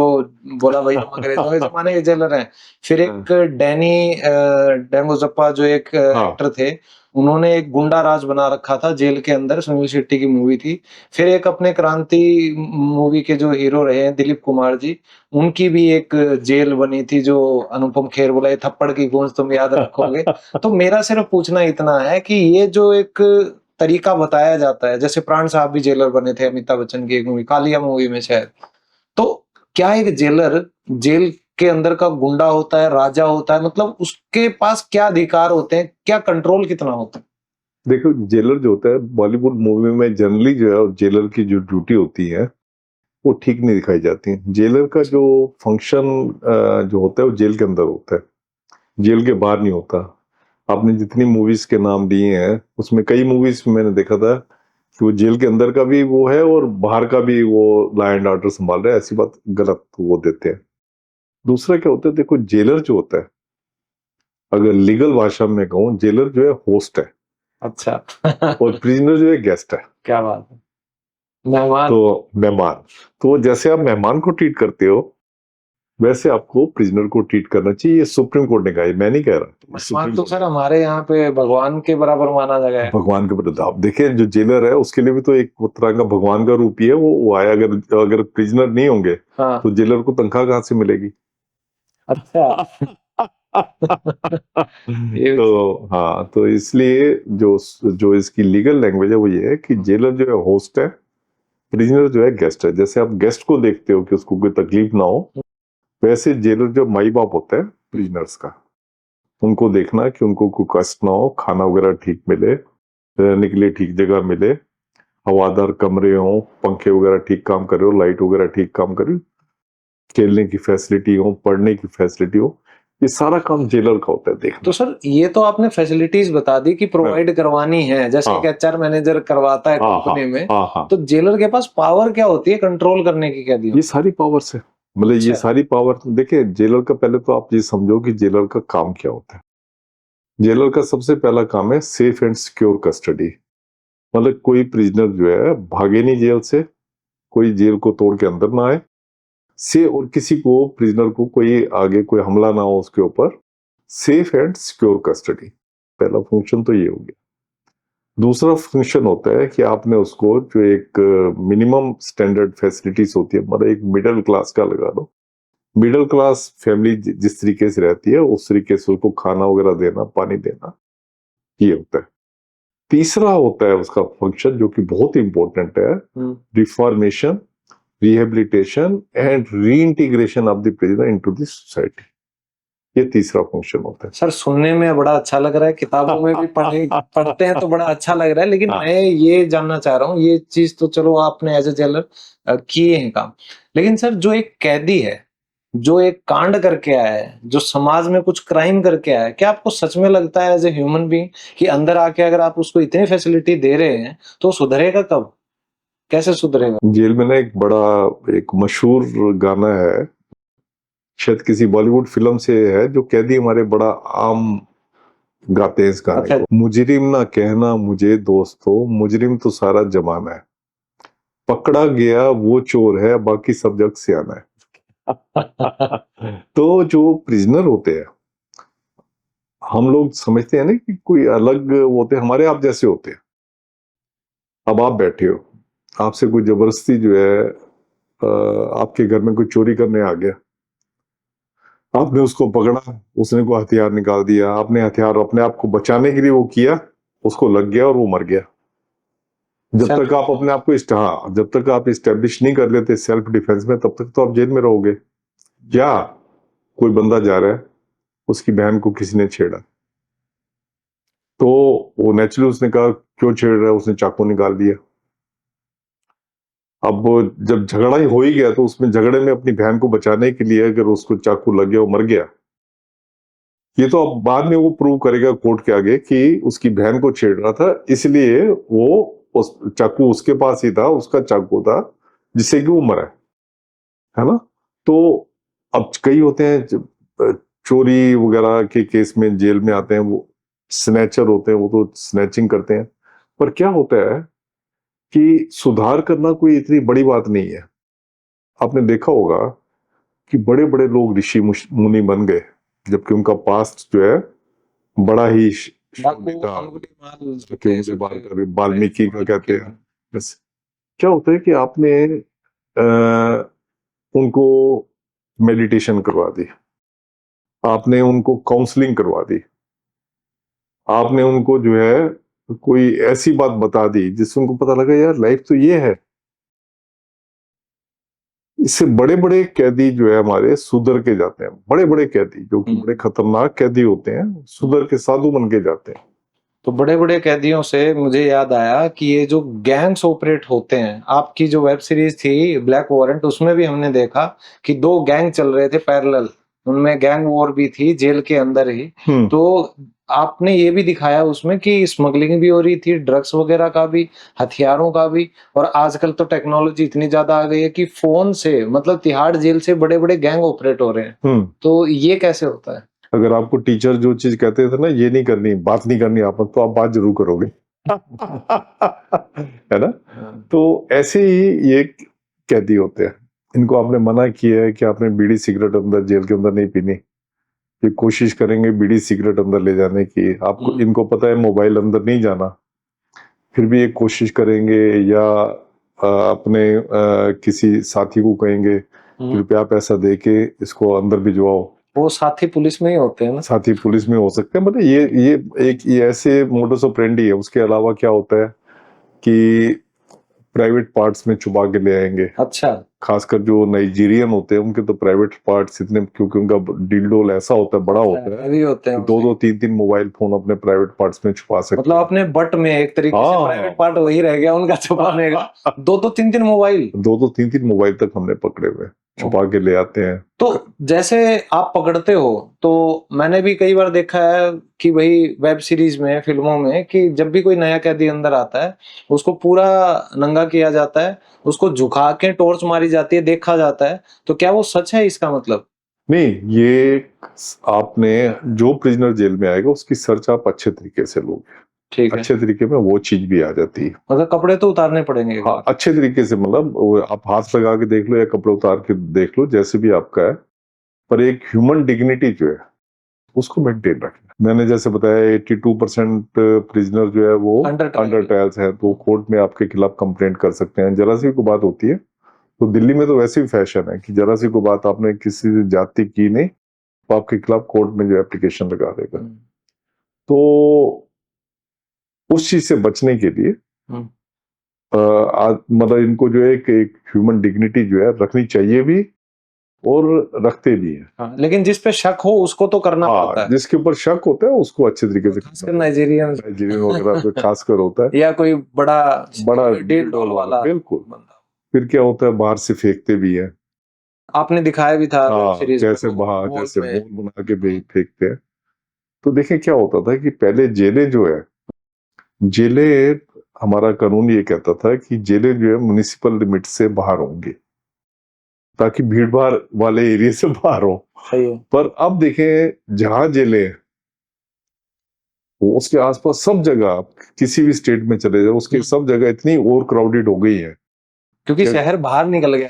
बोला भाई हम अंग्रेजों के जमाने के जेलर हैं, फिर एक डैनी डेंगोजप्पा जो एक हाँ एक्टर थे, उन्होंने एक गुंडा राज बना रखा था जेल के अंदर, सुनील शेट्टी की मूवी थी। फिर एक अपने क्रांति मूवी के जो हीरो रहे हैं दिलीप कुमार जी, उनकी भी एक जेल बनी थी जो अनुपम खेर बोला ये थप्पड़ की गूंज तुम याद रखोगे। तो मेरा सिर्फ पूछना इतना है कि ये जो एक तरीका बताया जाता है, जैसे प्राण साहब भी जेलर बने थे अमिताभ बच्चन की एक मूवी कालिया मूवी में शायद, तो क्या एक जेलर जेल के अंदर का गुंडा होता है, राजा होता है, मतलब उसके पास क्या अधिकार होते हैं, क्या कंट्रोल कितना होता है? देखो, जेलर जो होता है बॉलीवुड मूवी में जनरली जो है जेलर की जो ड्यूटी होती है वो ठीक नहीं दिखाई जाती। जेलर का जो फंक्शन जो होता है वो जेल के अंदर होता है, जेल के बाहर नहीं होता। आपने जितनी मूवीज के नाम लिए हैं उसमें कई मूवीज में मैंने देखा था कि वो जेल के अंदर का भी वो है और बाहर का भी वो लॉ एंड ऑर्डर संभाल रहा है, ऐसी बात गलत वो देते हैं। दूसरा क्या होता है, देखो जेलर जो होता है, अगर लीगल भाषा में कहूँ, जेलर जो है होस्ट है अच्छा। और प्रिजनर जो है गेस्ट है। क्या बात है, मेहमान। तो मेहमान, तो जैसे आप मेहमान को ट्रीट करते हो वैसे आपको प्रिजनर को ट्रीट करना चाहिए। ये सुप्रीम कोर्ट ने कहा है, मैं नहीं कह रहा। मेहमान सुप्रीम तो कोर्ट सर हमारे यहाँ पे भगवान के बराबर माना गया है। भगवान के प्रति आप देखें, जो जेलर है उसके लिए भी तो एक तरह का भगवान का रूप ही है वो आया। अगर प्रिजनर नहीं होंगे हाँ। तो जेलर को तनख्वाह कहाँ से मिलेगी? अच्छा। ये तो हाँ, तो इसलिए जो जो इसकी लीगल लैंग्वेज है वो ये है कि जेलर जो है होस्ट है, प्रिजनर जो है गेस्ट है। जैसे आप गेस्ट को देखते हो कि उसको कोई तकलीफ ना हो, वैसे जेलर जो माई बाप होता है प्रिजनर्स का, उनको देखना कि उनको कोई कष्ट ना हो, खाना वगैरह ठीक मिले, रहने के लिए ठीक जगह मिले, हवादार कमरे हो, पंखे वगैरह ठीक काम कर रहे हो, लाइट वगैरह ठीक काम कर रही हो, खेलने की फैसिलिटी हो, पढ़ने की फैसिलिटी हो, ये सारा काम जेलर का होता है देखना। तो सर ये तो आपने फैसिलिटीज बता दी कि प्रोवाइड करवानी है, जैसे हाँ। एक एचआर मैनेजर करवाता है हाँ, कंपनी में, हाँ हाँ, तो जेलर के पास पावर क्या होती है कंट्रोल करने की, क्या दी? ये सारी पावर्स है। मतलब ये अच्छा। सारी पावर देखिए, जेलर का पहले तो आप ये समझो कि जेलर का काम क्या होता है। जेलर का सबसे पहला काम है सेफ एंड सिक्योर कस्टडी। मतलब कोई प्रिजनर जो है भागे नहीं जेल से, कोई जेल को तोड़ के अंदर ना आए से, और किसी को प्रिजनर को कोई आगे कोई हमला ना हो उसके ऊपर। सेफ एंड सिक्योर कस्टडी पहला फंक्शन तो ये हो गया। दूसरा फंक्शन होता है कि आपने उसको जो एक मिनिमम स्टैंडर्ड फैसिलिटीज होती है, मतलब एक मिडिल क्लास का लगा लो, मिडिल क्लास फैमिली जिस तरीके से रहती है उस तरीके से उसको खाना वगैरह देना, पानी देना, ये होता है। तीसरा होता है उसका फंक्शन जो कि बहुत इंपॉर्टेंट है, reformation, rehabilitation and reintegration of the prisoner into the society. ये तीसरा फंक्शन होता है। सर सुनने में बड़ा अच्छा लग रहा है, किताबों में भी पढ़ते हैं तो बड़ा अच्छा लग रहा है, लेकिन मैं ये जानना चाह रहा हूँ, ये चीज तो चलो आपने एज ए जेलर किए हैं काम, लेकिन सर जो एक कैदी है, जो एक कांड करके आया है, जो समाज में कुछ क्राइम करके आया है, क्या आपको सच में लगता है एज ए ह्यूमन बीइंग कि अंदर आके अगर आप उसको इतनी फैसिलिटी दे रहे हैं तो सुधरेगा कब, कैसे सुधरेगा? जेल में ना एक बड़ा एक मशहूर गाना है, शायद किसी बॉलीवुड फिल्म से है, जो कैदी हमारे बड़ा आम गाते हैं इस गाने अच्छा। को। मुजरिम ना कहना मुझे दोस्तों, मुजरिम तो सारा जमाना है, पकड़ा गया वो चोर है, बाकी सब जग सियाना है। तो जो प्रिजनर होते हैं, हम लोग समझते हैं ना कि कोई अलग होते हैं, हमारे आप जैसे होते हैं। अब आप बैठे हो, आपसे कोई जबरदस्ती जो है आपके घर में कोई चोरी करने आ गया, आपने उसको पकड़ा, उसने को हथियार निकाल दिया, आपने हथियार अपने आप को बचाने के लिए वो किया, उसको लग गया और वो मर गया। जब तक आप अपने आप को जब तक आप इस्टेब्लिश नहीं कर लेते सेल्फ डिफेंस में, तब तक तो आप जेल में रहोगे। या कोई बंदा जा रहा है, उसकी बहन को किसी ने छेड़ा, तो वो नेचुरली उसने कहा क्यों छेड़ रहा है, उसने चाकू निकाल दिया। अब जब झगड़ा ही हो ही गया तो उसमें झगड़े में अपनी बहन को बचाने के लिए अगर उसको चाकू लग गया, वो मर गया, ये तो अब बाद में वो प्रूव करेगा कोर्ट के आगे कि उसकी बहन को छेड़ रहा था, इसलिए वो उस चाकू उसके पास ही था, उसका चाकू था जिससे कि वो मरा है ना। तो अब कई होते हैं चोरी वगैरह के केस में जेल में आते हैं, वो स्नैचर होते हैं वो तो स्नैचिंग करते हैं, पर क्या होता है कि सुधार करना कोई इतनी बड़ी बात नहीं है। आपने देखा होगा कि बड़े बड़े लोग ऋषि मुनि बन गए जबकि उनका पास्ट जो है बड़ा ही वाल्मीकि का कहते हैं। बस क्या होता है कि आपने उनको मेडिटेशन करवा दी, आपने उनको काउंसलिंग करवा दी, आपने उनको जो है कोई ऐसी बात बता दी जिससे उनको पता लगा यार लाइफ तो ये है। इससे बड़े बड़े कैदी जो है हमारे सुधर के जाते हैं, बड़े बड़े कैदी जो कि बड़े खतरनाक कैदी होते हैं सुधर के साधु बन के जाते हैं। तो बड़े बड़े कैदियों से मुझे याद आया कि ये जो गैंग्स ऑपरेट होते हैं, आपकी जो वेब सीरीज थी ब्लैक वारंट, उसमें भी हमने देखा कि 2 गैंग चल रहे थे पैरेलल, उनमें गैंग वॉर भी थी जेल के अंदर ही। तो आपने ये भी दिखाया उसमें कि स्मगलिंग भी हो रही थी, ड्रग्स वगैरह का भी, हथियारों का भी। और आजकल तो टेक्नोलॉजी इतनी ज्यादा आ गई है कि फोन से, मतलब तिहाड़ जेल से बड़े बड़े गैंग ऑपरेट हो रहे हैं। तो ये कैसे होता है? अगर आपको टीचर जो चीज कहते थे ना, ये नहीं करनी, बात नहीं करनी आप, तो आप बात जरूर करोगे है ना। तो ऐसे ही ये कैदी होते हैं, इनको आपने मना किया है कि आपने बीड़ी सिगरेट अंदर जेल के अंदर नहीं पीनी, ये कोशिश करेंगे बीड़ी सिगरेट अंदर ले जाने की। आपको इनको पता है मोबाइल अंदर नहीं जाना, फिर भी ये कोशिश करेंगे, या अपने किसी साथी को कहेंगे कृपया पैसा दे के इसको अंदर भिजवाओ। वो साथी पुलिस में ही होते हैं ना? साथी पुलिस में हो सकते हैं, मतलब ये ऐसे मोडस ऑपरेंडी है। उसके अलावा क्या होता है कि प्राइवेट पार्ट्स में छुपा के ले आएंगे। अच्छा। खासकर जो नाइजीरियन होते हैं उनके तो प्राइवेट पार्ट्स इतने, क्योंकि उनका डील ऐसा होता है, बड़ा होता है, होते हैं, 2-2 3-3 मोबाइल फोन अपने प्राइवेट पार्ट्स में छुपा सकते हैं। मतलब अपने बट में एक तरीके से प्राइवेट पार्ट वही रह गया उनका छुपाने का। 2-2 3-3 मोबाइल, 2-2 3-3 मोबाइल तक हमने पकड़े हुए, छुपा के ले आते हैं। तो जैसे आप पकड़ते हो, तो मैंने भी कई बार देखा है कि भाई वेब सीरीज में, फिल्मों में, कि जब भी कोई नया कैदी अंदर आता है उसको पूरा नंगा किया जाता है, उसको झुका के टॉर्च मारी जाती है, देखा जाता है। तो क्या वो सच है इसका मतलब? नहीं, ये आपने जो प्रिजनर जेल में आएगा उसकी सर्च आप अच्छे तरीके से लोगे, ठीक है, अच्छे तरीके में वो चीज भी आ जाती है। मतलब कपड़े तो उतारने पड़ेंगे? हाँ, अच्छे तरीके से, मतलब आप हाथ लगा के देख लो या कपड़े उतार के देख लो, जैसे भी आपका है, पर एक ह्यूमन डिग्निटी जो है उसको मेंटेन रखना। मैंने जैसे बताया 82% प्रिजनर जो है वो अंडर ट्रायल्स है, तो कोर्ट में आपके खिलाफ कंप्लेंट कर सकते हैं। जरा सी कोई बात होती है तो दिल्ली में तो वैसे भी फैशन है कि जरा सी कोई बात आपने किसी जाति की नहीं तो आपके खिलाफ कोर्ट में जो एप्लीकेशन लगा देगा। तो उस चीज से बचने के लिए मतलब इनको जो है एक ह्यूमन डिग्निटी जो है रखनी चाहिए भी और रखते भी हैं। हाँ, लेकिन जिस पे शक हो उसको तो करना पड़ता है। जिसके ऊपर शक होता है उसको अच्छे तरीके से, खासकर नाइजीरियन वगैरह पे खासकर होता है, या कोई बड़ा डील वाला। बिल्कुल। फिर क्या होता है, बाहर से फेंकते भी हैं, आपने दिखाया भी था कैसे बाहर कैसे मोल बना के भी फेंकते हैं। तो देखें क्या होता था कि पहले जेलें जो है, जेलें, हमारा कानून ये कहता था कि जेलें जो है म्युनिसिपल लिमिट से बाहर होंगी ताकि भीड़ भाड़ वाले एरिया से बाहर हो। पर अब देखें जहां जेलें हैं उसके आसपास सब जगह, आप किसी भी स्टेट में चले जाओ, उसके सब जगह इतनी ओवर क्राउडेड हो गई है क्योंकि शहर बाहर निकल गया,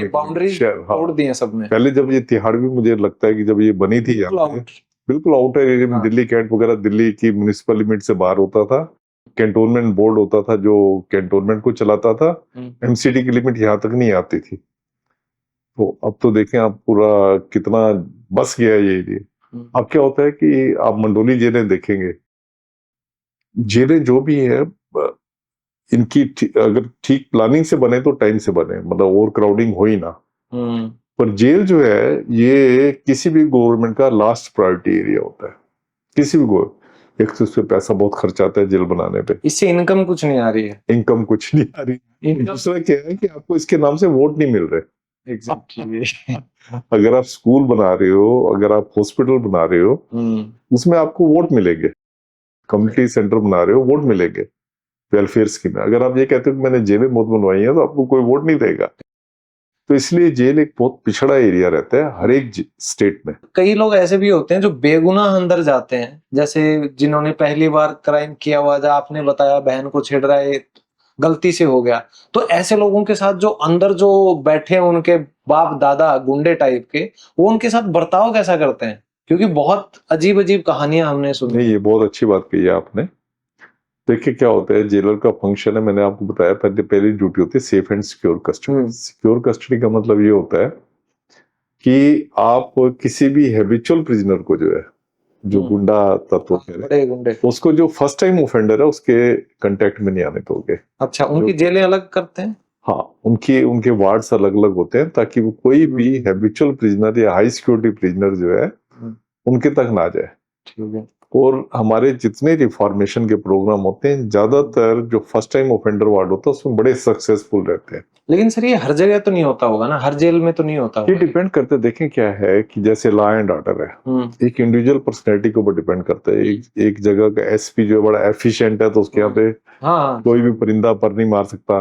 बाउंड्रीज तोड़ दी हैं सबने। पहले जब ये तिहाड़ भी, मुझे लगता है कि जब ये बनी थी बिल्कुल आउटर एरिया में, दिल्ली कैंट वगैरह दिल्ली की म्युनिसिपल लिमिट से बाहर होता था। कैंटोनमेंट बोर्ड होता था जो कैंटोनमेंट को चलाता था, एमसीडी की लिमिट यहाँ तक नहीं आती थी। तो अब तो देखें आप पूरा कितना बस गया ये एरिया। अब क्या होता है कि आप मंडोली जेलें देखेंगे, जेलें जो भी है इनकी अगर ठीक प्लानिंग से बने तो टाइम से बने, मतलब ओवर क्राउडिंग हो ही ना। पर जेल जो है ये किसी भी गवर्नमेंट का लास्ट प्रायोरिटी एरिया होता है, किसी भी एक तो उसपे पैसा बहुत खर्च आता है जेल बनाने पे, इससे इनकम कुछ नहीं आ रही है, इनकम कुछ नहीं आ रही। दूसरा क्या है कि आपको इसके नाम से वोट नहीं मिल रहे। अगर आप स्कूल बना रहे हो, अगर आप हॉस्पिटल बना रहे हो, उसमें आपको वोट मिलेंगे। कम्युनिटी सेंटर बना रहे हो, वोट मिलेंगे वेलफेयर स्कीम में। अगर आप ये कहते हो कि मैंने जेलें बहुत बनवाई है तो आपको कोई वोट नहीं देगा। तो इसलिए जेल एक बहुत पिछड़ा एरिया रहता है हर एक स्टेट में। कई लोग ऐसे भी होते हैं जो बेगुनाह अंदर जाते हैं, जैसे जिन्होंने पहली बार क्राइम किया हुआ, जो आपने बताया बहन को छेड़ रहा है, गलती से हो गया, तो ऐसे लोगों के साथ जो अंदर जो बैठे हैं उनके बाप दादा गुंडे टाइप के, वो उनके साथ बर्ताव कैसा करते हैं? क्योंकि बहुत अजीब अजीब कहानियां हमने सुनी। नहीं, ये बहुत अच्छी बात कही है आपने। देखिए क्या होता है, जेलर का फंक्शन है, मैंने आपको बताया पहली ड्यूटी होती है safe and secure custody. Secure custody का मतलब ये होता है कि आप किसी भी हैबिचुअल प्रिजनर को जो है, जो गुंडा तत्व है, बड़े गुंडे, उसको जो फर्स्ट टाइम ऑफेंडर है उसके कांटेक्ट में नहीं आने दोगे। अच्छा, उनकी जेलें अलग करते हैं? हाँ, उनके वार्ड्स अलग अलग होते हैं ताकि वो कोई भी हैबिचुअल प्रिजनर या हाई सिक्योरिटी प्रिजनर जो है उनके तक ना जाए। ठीक है। और हमारे जितने रिफॉर्मेशन के प्रोग्राम होते हैं, ज्यादातर जो फर्स्ट टाइम ऑफेंडर वार्ड होता है उसमें बड़े सक्सेसफुल रहते हैं। लेकिन सर ये हर जगह तो नहीं होता होगा ना, हर जेल में तो नहीं होता ये होगा। डिपेंड करते, देखें क्या है कि जैसे लॉ एंड ऑर्डर है, एक इंडिविजुअल पर्सनैलिटी के ऊपर डिपेंड करता है। एक जगह का एसपी जो है बड़ा एफिशिएंट है तो उसके यहाँ पे हाँ, कोई भी परिंदा पर नहीं मार सकता।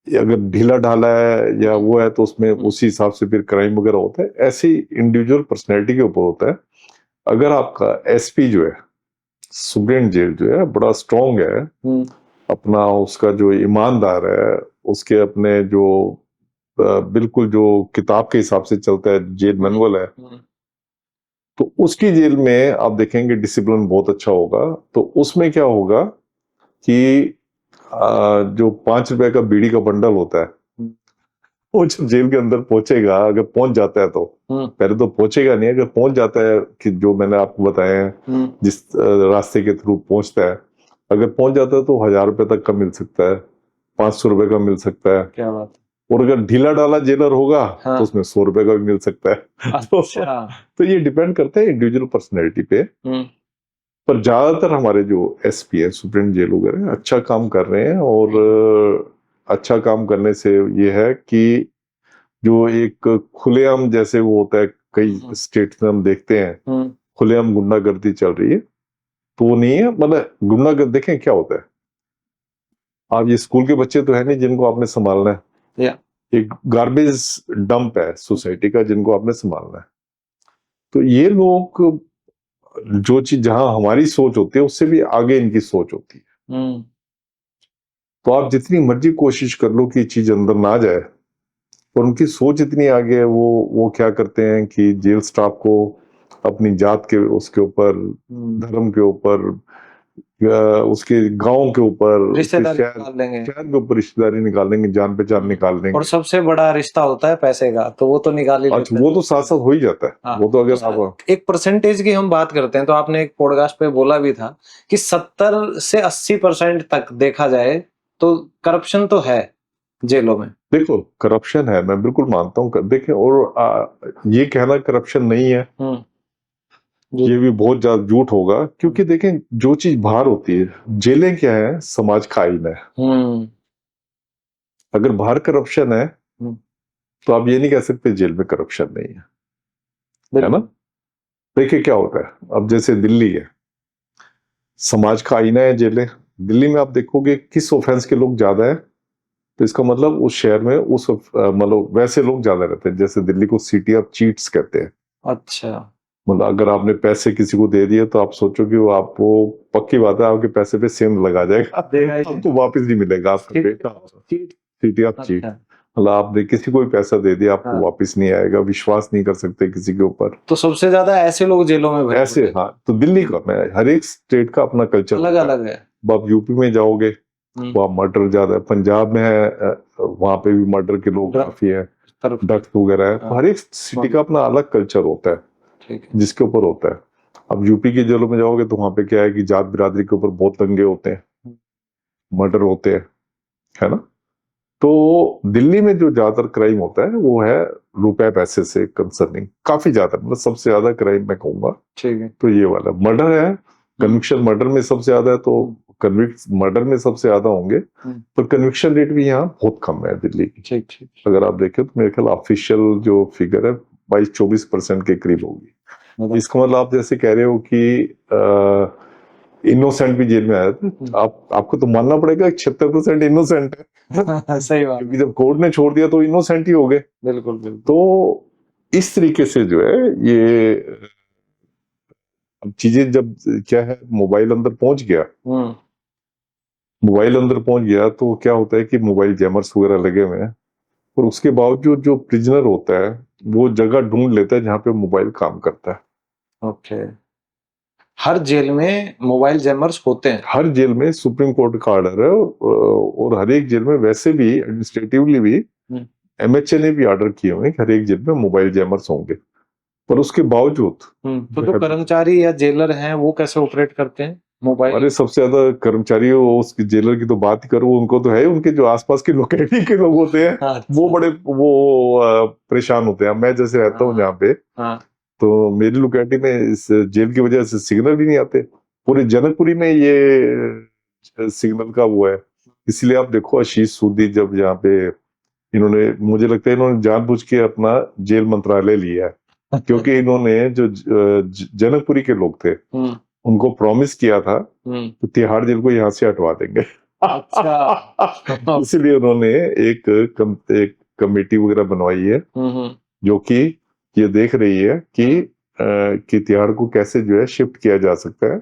अगर ढीला ढाला है या वो है तो उसमें उसी हिसाब से फिर क्राइम वगैरह होता है। ऐसी इंडिविजुअल पर्सनैलिटी के ऊपर होता है। अगर आपका एसपी जो है, सुप्रीम जेल जो है, बड़ा स्ट्रॉन्ग है, अपना उसका जो ईमानदार है, उसके अपने जो बिल्कुल जो किताब के हिसाब से चलता है, जेल मैनुअल है, तो उसकी जेल में आप देखेंगे डिसिप्लिन बहुत अच्छा होगा। तो उसमें क्या होगा कि जो 5 रुपए का बीड़ी का बंडल होता है, वो जब जेल के अंदर पहुंचेगा, अगर पहुंच जाता है तो, पहले तो पहुंचेगा नहीं, अगर पहुंच जाता है कि जो मैंने आपको बताया है जिस रास्ते के थ्रू पहुंचता है, अगर पहुंच जाता है तो 1000 रुपए तक का मिल सकता है, 500 रुपए का मिल सकता है। क्या बात। और अगर ढीला डाला जेलर होगा तो उसमें 100 रुपए का भी मिल सकता है। अच्छा। तो ये डिपेंड करता है इंडिविजुअल पर्सनैलिटी पे। पर ज्यादातर हमारे जो एसपी है, सुप्रीम जेल वगैरह, अच्छा काम कर रहे हैं। और अच्छा काम करने से ये है कि जो एक खुलेआम जैसे वो होता है, कई स्टेट्स में हम देखते हैं खुलेआम गुंडागर्दी चल रही है, तो वो नहीं है। मतलब गुंडागर्दी देखें क्या होता है, आप ये स्कूल के बच्चे तो है नहीं जिनको आपने संभालना है, एक गार्बेज डंप है सोसाइटी का जिनको आपने संभालना है। तो ये लोग, जो चीज जहां हमारी सोच होती है उससे भी आगे इनकी सोच होती है। तो आप जितनी मर्जी कोशिश कर लो कि चीज अंदर ना जाए, और उनकी सोच इतनी आगे है। वो क्या करते हैं कि जेल स्टाफ को अपनी जात के उसके ऊपर, धर्म के ऊपर, उसके गांव के ऊपर, रिश्तेदारी निकाल देंगे, शहर के ऊपर रिश्तेदारी निकाल देंगे, जान पहचान निकाल देंगे। और सबसे बड़ा रिश्ता होता है पैसे का, तो वो तो निकाल ही लेते हैं। वो तो साथ साथ हो ही जाता है। हाँ, वो तो अगर आप एक परसेंटेज की हम बात करते हैं, तो आपने एक पॉडकास्ट पे बोला भी था कि 70 से 80% तक देखा जाए तो करप्शन तो है जेलों में। देखो, करप्शन है, मैं बिल्कुल मानता हूँ। देखें, और ये कहना करप्शन नहीं है, ये भी बहुत ज्यादा झूठ होगा। क्योंकि देखें, जो चीज बाहर होती है, जेलें क्या है, समाज का आईना है। अगर बाहर करप्शन है तो आप ये नहीं कह सकते जेल में करप्शन नहीं है ना। देखिए क्या होता है, अब जैसे दिल्ली है, समाज का आईना है जेलें। दिल्ली में आप देखोगे किस ऑफेंस के लोग ज्यादा है, तो इसका मतलब उस शहर में उस मतलब वैसे लोग ज्यादा रहते हैं। जैसे दिल्ली को सिटी ऑफ चीट्स कहते हैं। अच्छा। मतलब अगर आपने पैसे किसी को दे दिए तो आप सोचो कि वो आपको, पक्की बात है, आपके पैसे पे सेंध लगा जाएगा, आपको वापस नहीं मिलेगा आपका सिटी ऑफ चीट। मतलब आपने किसी को भी पैसा दे दिया, आपको वापस नहीं आएगा, विश्वास नहीं कर सकते किसी के ऊपर। तो सबसे ज्यादा ऐसे लोग जेलों में भरे ऐसे, हाँ। तो दिल्ली का, मैं हर एक स्टेट का अपना कल्चर अलग अलग है। आप यूपी में जाओगे वहाँ मर्डर ज्यादा है, पंजाब में है, वहां पे भी मर्डर के लोग काफी है, ड्रग्स वगैरह है। हर एक सिटी का अपना अलग कल्चर होता है जिसके ऊपर होता है। अब यूपी के जेलों में जाओगे तो वहां पे क्या है कि जात बिरादरी के ऊपर बहुत दंगे होते हैं, मर्डर होते हैं, है ना। तो दिल्ली में जो ज्यादातर क्राइम होता है वो है रुपए पैसे से कंसर्निंग, काफी ज्यादा, मतलब सबसे ज्यादा क्राइम मैं कहूंगा। ठीक है। तो ये वाला मर्डर है, कन्विक्शन मर्डर में सबसे ज्यादा है, तो कन्विक्ट मर्डर में सबसे ज्यादा होंगे, पर कन्विक्शन रेट भी यहाँ बहुत कम है दिल्ली की। ठीक ठीक। अगर आप देखें तो मेरे ख्याल ऑफिशियल जो फिगर है 22-24% के करीब होगी। इसका मतलब आप जैसे कह रहे हो कि इनोसेंट भी जेल में आया था। आपको तो मानना पड़ेगा 76% इनोसेंट है। सही बात, क्योंकि जब कोर्ट ने छोड़ दिया तो इनोसेंट ही हो गए। बिल्कुल बिल्कुल। तो इस तरीके से जो है ये अब चीजें जब क्या है, मोबाइल अंदर पहुंच गया, मोबाइल अंदर पहुंच गया तो क्या होता है कि मोबाइल जैमर्स वगैरह लगे हुए हैं, और उसके बावजूद जो प्रिजनर होता है वो जगह ढूंढ लेता है जहां पे मोबाइल काम करता है। ओके, हर जेल में मोबाइल जैमर्स होते हैं? हर जेल में सुप्रीम कोर्ट का ऑर्डर है, और हर एक जेल में वैसे भी एडमिनिस्ट्रेटिवली भी एमएचए ने भी ऑर्डर किए हुए हैं कि हर एक जेल में मोबाइल जैमर्स होंगे। पर उसके बावजूद तो जो कर्मचारी या जेलर हैं वो कैसे ऑपरेट करते हैं मोबाइल? अरे सबसे ज्यादा कर्मचारी उस जेलर की तो बात ही करो, उनको तो है, उनके जो आसपास की लोकेलिटी के लोग होते हैं वो बड़े परेशान होते हैं। मैं जैसे रहता हूँ जहाँ पे, तो मेरी लोकेलिटी में इस जेल की वजह से सिग्नल भी नहीं आते। पूरे जनकपुरी में ये सिग्नल का वो है। इसलिए आप देखो आशीष सूदी जब यहाँ पे इन्होंने, मुझे लगता है इन्होंने जानबूझ के अपना जेल मंत्रालय लिया है, क्योंकि इन्होंने जो जनकपुरी के लोग थे उनको प्रॉमिस किया था कि तिहाड़ जेल को यहाँ से हटवा देंगे। अच्छा। इसलिए उन्होंने एक कमेटी वगैरह बनवाई है जो कि ये देख रही है कि तिहाड़ को कैसे जो है शिफ्ट किया जा सकता है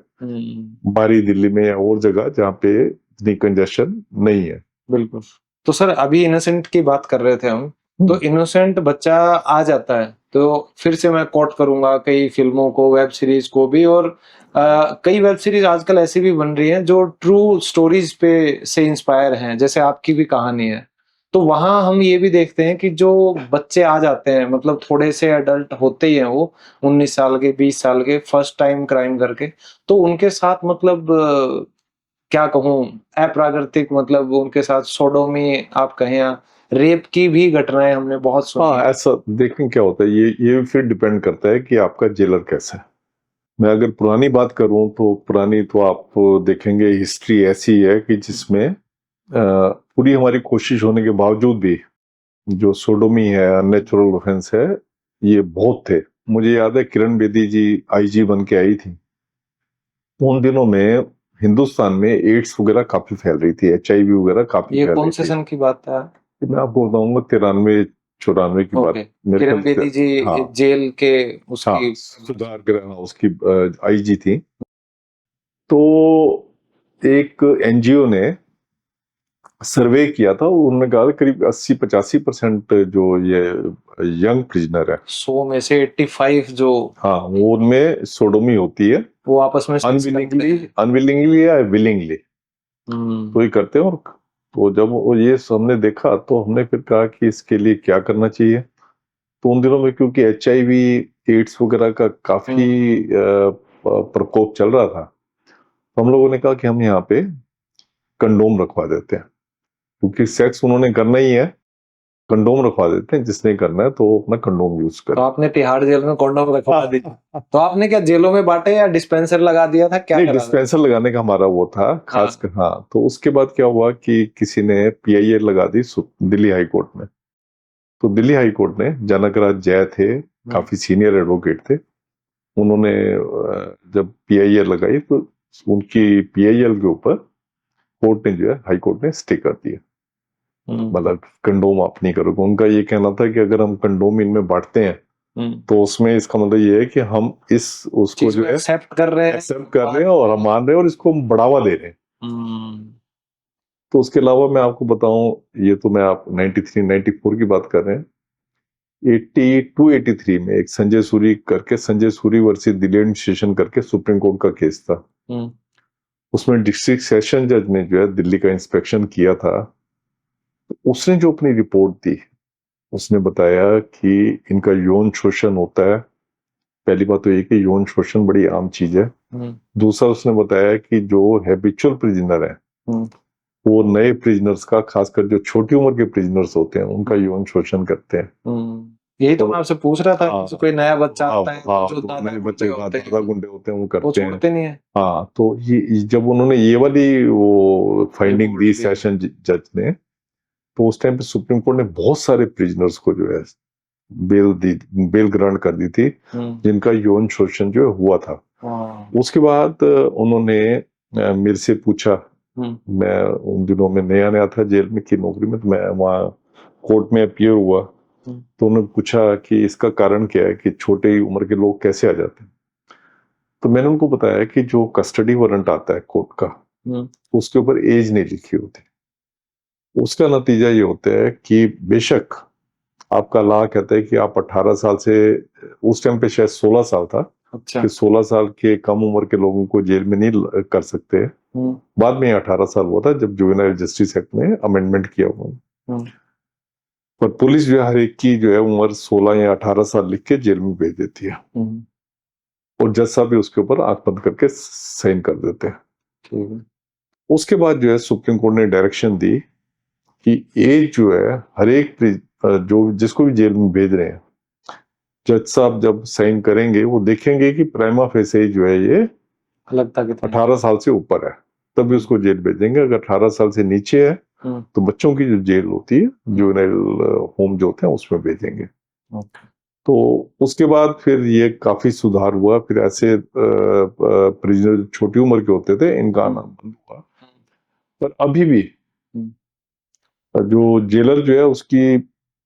बाहरी दिल्ली में या और जगह जहाँ पे इतनी कंजेशन नहीं है। बिल्कुल। तो सर अभी इनोसेंट की बात कर रहे थे हम, तो इनोसेंट बच्चा आ जाता है तो फिर से मैं कोट करूंगा कई फिल्मों को, वेब सीरीज को भी, और कई वेब सीरीज आजकल ऐसी भी बन रही हैं जो ट्रू स्टोरीज पे से इंस्पायर हैं, जैसे आपकी भी कहानी है। तो वहां हम ये भी देखते हैं कि जो बच्चे आ जाते हैं, मतलब थोड़े से एडल्ट होते ही हैं वो, 19 साल के 20 साल के, फर्स्ट टाइम क्राइम करके, तो उनके साथ मतलब क्या कहूँ, अप्राकृतिक, मतलब उनके साथ सोडोमी आप कहें या रेप की भी घटनाएं हमने बहुत सुनी। हाँ, ऐसा देखें क्या होता है, ये फिर डिपेंड करता है कि आपका जेलर कैसा है। मैं अगर पुरानी बात करूं तो पुरानी तो आप देखेंगे हिस्ट्री ऐसी है कि जिसमें पूरी हमारी कोशिश होने के बावजूद भी जो सोडोमी है, अननेचुरल ऑफेंस है, ये बहुत थे। मुझे याद है किरण बेदी जी आईजी बन के आई थी, उन दिनों में हिंदुस्तान में एड्स वगैरह काफी फैल रही थी, HIV वगैरह काफी ये फैल कौन रही से थी। सन की बात है? मैं आपको बताऊंगा 93-94 की बात। मेरे किरण ख्याल बेदी से जी हाँ, उसके हाँ, सुधार गृह उसकी IG थी। तो एक NGO ने सर्वे किया था, उन्होंने कहा करीब 80-85% जो ये यंग प्रिजनर है, 100 में से 85 जो, हाँ, वो उनमें सोडोमी होती है, वो आपस में अनविलिंगली या विलिंगली तो ही करते हैं। और तो जब वो ये हमने देखा तो हमने फिर कहा कि इसके लिए क्या करना चाहिए। तो उन दिनों में क्योंकि HIV एड्स वगैरह का काफी प्रकोप चल रहा था, तो हम लोगों ने कहा कि हम यहाँ पे कंडोम रखवा देते हैं, क्योंकि सेक्स उन्होंने करना ही है, कंडोम रखवा देते हैं, जिसने करना है तो वो अपना कंडोम यूज करे। तो आपने तिहाड़ जेल में कंडोम रखवा दी? तो आपने क्या जेलों में बांटे या डिस्पेंसर लगा दिया था, क्या नहीं, करा था? डिस्पेंसर लगाने का हमारा वो था खास कर। हाँ, तो उसके बाद क्या हुआ कि किसी ने PIL लगा दी दिल्ली हाई कोर्ट में। तो दिल्ली हाई कोर्ट ने, जनकराज जय थे, काफी सीनियर एडवोकेट थे, उन्होंने जब PIL लगाई तो उनकी PIL के ऊपर कोर्ट ने जो है, हाई कोर्ट ने स्टे कर दिया, मतलब कंडोम आप नहीं करोगे। उनका ये कहना था कि अगर हम कंडोम इनमें बांटते हैं तो उसमें इसका मतलब ये है कि हम उसको जो है एक्सेप्ट कर रहे हैं और हम मान रहे हैं और इसको हम बढ़ावा दे रहे हैं। तो उसके अलावा मैं आपको बताऊं, ये तो मैं आप 93-94 की बात कर रहे हैं, 82-83 में एक संजय सूरी करके, संजय सूरी वर्सेस दिल्ली एडमिनिस्ट्रेशन करके सुप्रीम कोर्ट का केस था। उसमें डिस्ट्रिक्ट सेशन जज ने जो है दिल्ली का इंस्पेक्शन किया था। उसने जो अपनी रिपोर्ट दी, उसने बताया कि इनका यौन शोषण होता है। पहली बात तो ये कि यौन शोषण बड़ी आम चीज है। दूसरा, उसने बताया कि जो हैबिचुअल प्रिजनर है वो नए प्रिजनर्स का, खासकर जो छोटी उम्र के प्रिजनर्स होते हैं, उनका यौन शोषण करते हैं। यही तो मैं आपसे पूछ रहा था कि कोई नया बच्चा आता है जो तो नए बच्चे होते हैं, दादा गुंडे होते हैं, वो वो करते हैं। छोड़ते नहीं है। हाँ, तो ये जब उन्होंने ये वाली वो फाइंडिंग दी सेशन जज ने, तो उस टाइम पे सुप्रीम कोर्ट ने बहुत सारे प्रिजनर्स को जो है बेल ग्रांट कर दी थी, जिनका यौन शोषण जो हुआ था। उसके बाद उन्होंने मेरे से पूछा, मैं उन दिनों में नया नया था जेल में की नौकरी में, तो मैं वहाँ कोर्ट में अपीयर हुआ, तो उन्होंने पूछा कि इसका कारण क्या है कि छोटे उम्र के लोग कैसे आ जाते हैं। तो मैंने उनको बताया कि जो कस्टडी वारंट आता है कोर्ट का, उसके ऊपर एज नहीं लिखी होती। उसका नतीजा ये होता है कि बेशक आपका लॉ कहता है कि आप 18 साल से, उस टाइम पे शायद 16 साल था, अच्छा। कि 16 साल के कम उम्र के लोगों को जेल में नहीं कर सकते। बाद में 18 साल हुआ था जब जुवेनाइल जस्टिस एक्ट में अमेंडमेंट किया उन्होंने। पर पुलिस जो है हर एक की जो है उम्र 16 या 18 साल लिख के जेल में भेज देती है, और जज साहब भी उसके ऊपर आंख बंद करके साइन कर देते हैं। उसके बाद जो है सुप्रीम कोर्ट ने डायरेक्शन दी कि एज जो है हर एक जो जिसको भी जेल में भेज रहे हैं, जज साहब जब साइन करेंगे वो देखेंगे कि प्राइमा फेसी जो है ये लगता है 18 साल से ऊपर है, तभी उसको जेल भेजेंगे। अगर 18 साल से नीचे है तो बच्चों की जो जेल होती है, जुवेनाइल होम जो होते हैं, उसमें भेजेंगे। तो उसके बाद फिर ये काफी सुधार हुआ। फिर ऐसे प्रिजनर छोटी उम्र के होते थे, इनका आना बंद हुआ। पर अभी भी जो जेलर जो है उसकी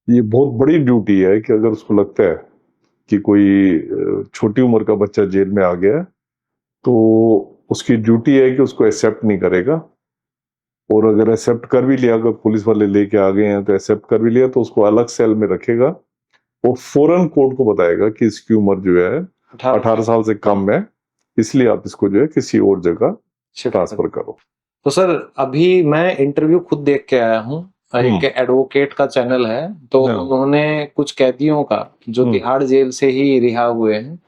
ये बहुत बड़ी ड्यूटी है कि अगर उसको लगता है कि कोई छोटी उम्र का बच्चा जेल में आ गया, तो उसकी ड्यूटी है कि उसको एक्सेप्ट नहीं करेगा, और अगर एक्सेप्ट कर भी लिया, अगर पुलिस वाले लेके आ गए हैं तो एक्सेप्ट कर भी लिया, तो उसको अलग सेल में रखेगा, वो फौरन कोर्ट को बताएगा कि इसकी उम्र जो है 18 साल से कम है, इसलिए आप इसको जो है किसी और जगह ट्रांसफर करो। तो सर अभी मैं इंटरव्यू खुद देख के आया हूँ, एक एडवोकेट का चैनल है, तो उन्होंने कुछ कैदियों का जो तिहाड़ जेल से ही रिहा हुए हैं,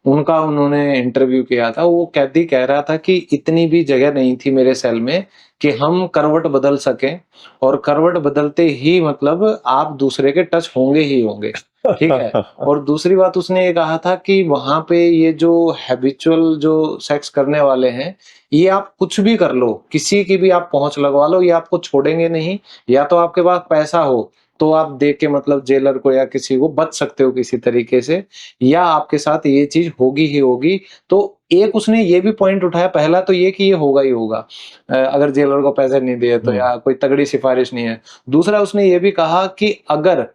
उनका उन्होंने इंटरव्यू किया था। वो कैदी कह रहा था कि इतनी भी जगह नहीं थी मेरे सेल में कि हम करवट बदल सकें, और करवट बदलते ही मतलब आप दूसरे के टच होंगे ही होंगे, ठीक है। और दूसरी बात उसने ये कहा था कि वहां पे ये जो हैबिचुअल जो सेक्स करने वाले हैं, ये आप कुछ भी कर लो, किसी की भी आप पहुंच लगवा लो, ये आपको छोड़ेंगे नहीं। या तो आपके पास पैसा हो तो आप दे के मतलब जेलर को या किसी को बच सकते हो किसी तरीके से, या आपके साथ ये चीज होगी ही होगी। तो एक उसने ये भी पॉइंट उठाया, पहला तो ये कि ये होगा ही होगा अगर जेलर को पैसे नहीं दिए तो, या कोई तगड़ी सिफारिश नहीं है। दूसरा उसने ये भी कहा कि अगर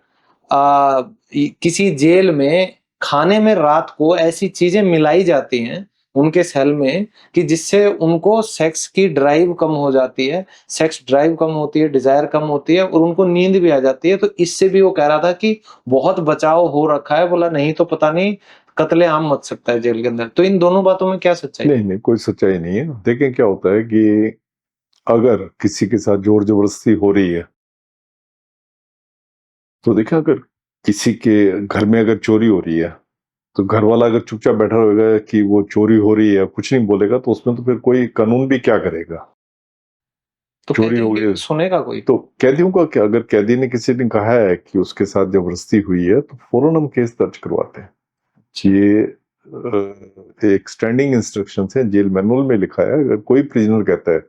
किसी जेल में खाने में रात को ऐसी चीजें मिलाई जाती हैं उनके सेल में कि जिससे उनको सेक्स की ड्राइव कम हो जाती है, सेक्स ड्राइव कम होती है, डिजायर कम होती है, और उनको नींद भी आ जाती है। तो इससे भी वो कह रहा था कि बहुत बचाव हो रखा है। बोला नहीं तो पता नहीं कत्ले आम मच सकता है जेल के अंदर। तो इन दोनों बातों में क्या सच्चाई? नहीं, कोई सच्चाई नहीं है। देखें क्या होता है कि अगर किसी के साथ जोर जबरदस्ती हो रही है, तो देखें अगर किसी के घर में अगर चोरी हो रही है, तो घर वाला अगर चुपचाप बैठा रहेगा कि वो चोरी हो रही है, कुछ नहीं बोलेगा, तो उसमें तो फिर कोई कानून भी क्या करेगा। तो चोरी हो गई सुनेगा कोई? तो कैदियों का क्या, अगर कैदी ने किसी ने कहा है कि उसके साथ जबरदस्ती हुई है, तो फौरन हम केस दर्ज करवाते हैं। ये एक स्टैंडिंग इंस्ट्रक्शन है, जेल मैनुअल में लिखा है। अगर कोई प्रिजनर कहता है,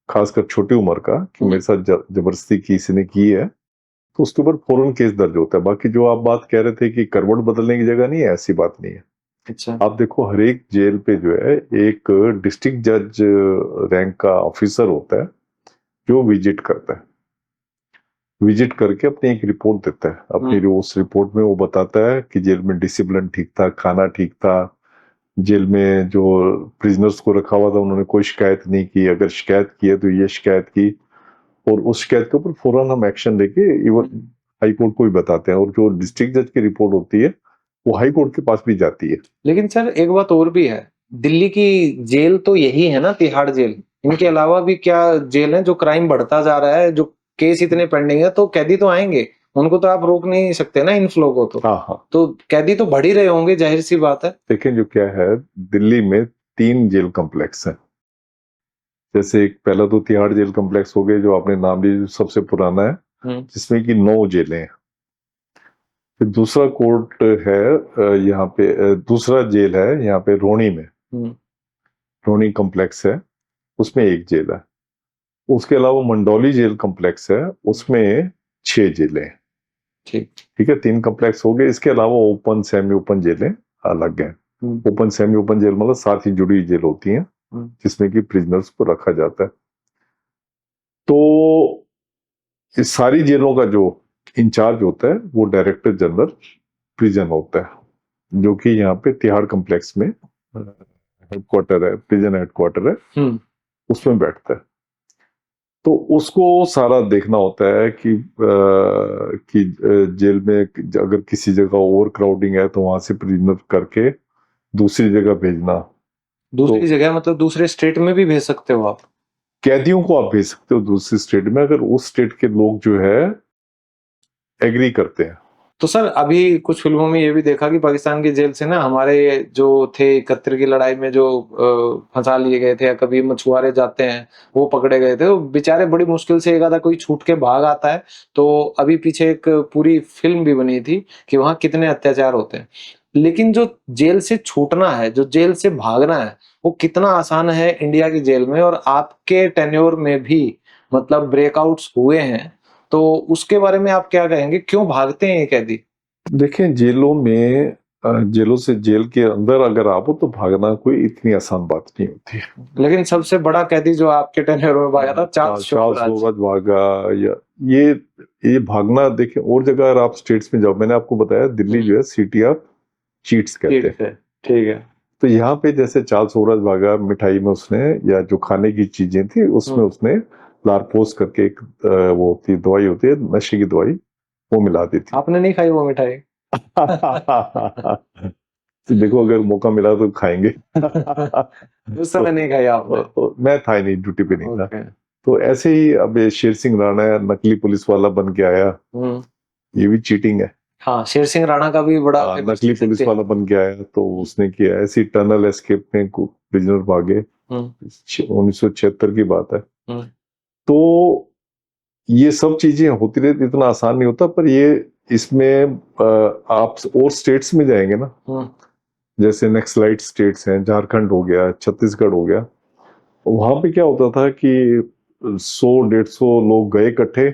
खासकर छोटी उम्र का, कि मेरे साथ जबरदस्ती किसी ने की है, तो उसके ऊपर फौरन केस दर्ज होता है। बाकी जो आप बात कह रहे थे कि करवट बदलने की जगह नहीं है, ऐसी बात नहीं है। अच्छा। आप देखो हर एक जेल पे जो है एक डिस्ट्रिक्ट जज रैंक का ऑफिसर होता है जो विजिट करता है, विजिट करके अपनी एक रिपोर्ट देता है। अपनी उस रिपोर्ट में वो बताता है कि जेल में डिसिप्लिन ठीक था, खाना ठीक था, जेल में जो प्रिजनर्स को रखा हुआ था उन्होंने कोई शिकायत नहीं की, अगर शिकायत की है तो ये शिकायत की, और उस शिकायत के ऊपर फौरन हम एक्शन लेके इवन हाई कोर्ट को भी बताते हैं। और जो डिस्ट्रिक्ट जज की रिपोर्ट होती है वो हाई कोर्ट के पास भी जाती है। लेकिन सर एक बात और भी है, दिल्ली की जेल तो यही है ना, तिहाड़ जेल। इनके अलावा भी क्या जेल है जो क्राइम बढ़ता जा रहा है, जो केस इतने पेंडिंग है, तो कैदी तो आएंगे, उनको तो आप रोक नहीं सकते ना इन फ्लो को। तो कैदी तो बढ़ ही रहे होंगे, जाहिर सी बात है। देखिए जो क्या है, दिल्ली में 3 जेल कॉम्प्लेक्स है। जैसे एक पहला तो तिहाड़ जेल कॉम्प्लेक्स हो गया जो आपने नाम लिया, जो सबसे पुराना है, जिसमें कि 9 जेलें हैं। फिर दूसरा कोर्ट है यहाँ पे, दूसरा जेल है यहाँ पे रोहनी में, रोहनी कॉम्प्लेक्स है, उसमें 1 जेल है। उसके अलावा मंडौली जेल कॉम्प्लेक्स है, उसमें 6 जेलें हैं। ठीक। ठीक है, 3 कॉम्प्लेक्स हो गए। इसके अलावा ओपन सेमी ओपन जेलें अलग हैं। ओपन सेमी ओपन जेल मतलब साथ ही जुड़ी हुई जेल होती हैं जिसमें कि प्रिजनर्स को रखा जाता है। तो इस सारी जेलों का जो इंचार्ज होता है वो डायरेक्टर जनरल प्रिजन होता है, जो कि यहाँ पे तिहाड़ कॉम्प्लेक्स में हेडक्वार्टर है, प्रिजन हेडक्वार्टर है, उसमें बैठता है। तो उसको सारा देखना होता है कि जेल में अगर किसी जगह ओवर क्राउडिंग है तो वहां से प्रिजनर करके दूसरी जगह भेजना। दूसरी जगह मतलब दूसरे स्टेट में भी भेज सकते हो आप? कैदियों को आप भेज सकते हो दूसरी स्टेट में, अगर उस स्टेट के लोग जो है एग्री करते हैं। तो सर अभी कुछ फिल्मों में ये भी देखा कि पाकिस्तान की जेल से ना हमारे जो थे 71 की लड़ाई में जो फंसा लिए गए थे, या कभी मछुआरे जाते हैं वो पकड़े गए थे, वो बेचारे बड़ी मुश्किल से एक आधा कोई छूट के भाग आता है। तो अभी पीछे एक पूरी फिल्म भी बनी थी कि वहां कितने अत्याचार होते हैं। लेकिन जो जेल से छूटना है, जो जेल से भागना है, वो कितना आसान है इंडिया की जेल में, और आपके टेन्योर में भी मतलब ब्रेकआउट्स हुए हैं। तो उसके बारे में आप क्या कहेंगे, क्यों भागते हैं ये कैदी? देखें, जेलों में जेलों से जेल के अंदर अगर आप हो तो भागना कोई इतनी आसान बात नहीं होती है। लेकिन सबसे बड़ा कैदी जो आपके टेन्योर में भागा था, चार्ल्स शोवराज भागा, या ये भागना, देखें और जगह अगर आप स्टेट्स में जाओ, मैंने आपको बताया दिल्ली जो है सिटी ऑफ चीट्स कहते हैं। ठीक है। तो यहाँ पे जैसे चार्ल्स शोवराज भागा, मिठाई में उसने या जो खाने की चीजें थी उसमें उसने लारपोस करके एक वो होती दवाई होती है नशे की दवाई, वो मिला दी थी। आपने नहीं खाई वो मिठाई? तो देखो अगर मौका मिला तो खाएंगे। उस समय नहीं खाई आपने? मैं था ही नहीं, ड्यूटी पे नहीं था। ओके। तो ऐसे ही अब ये शेर सिंह राणा नकली पुलिस वाला बन के आया, ये भी चीटिंग है। हाँ, शेर सिंह राणा का भी बड़ा नकली पुलिस वाला बन के आया, तो उसने किया ऐसी टनल एस्केप में प्रिजनर भागे, 1976 की बात है। तो ये सब चीजें होती रहती, इतना आसान नहीं होता। पर ये इसमें आप और स्टेट्स में जाएंगे ना, जैसे नेक्सलाइट स्टेट्स हैं, झारखंड हो गया, छत्तीसगढ़ हो गया, वहां पे क्या होता था कि 100-150 लोग गए इकट्ठे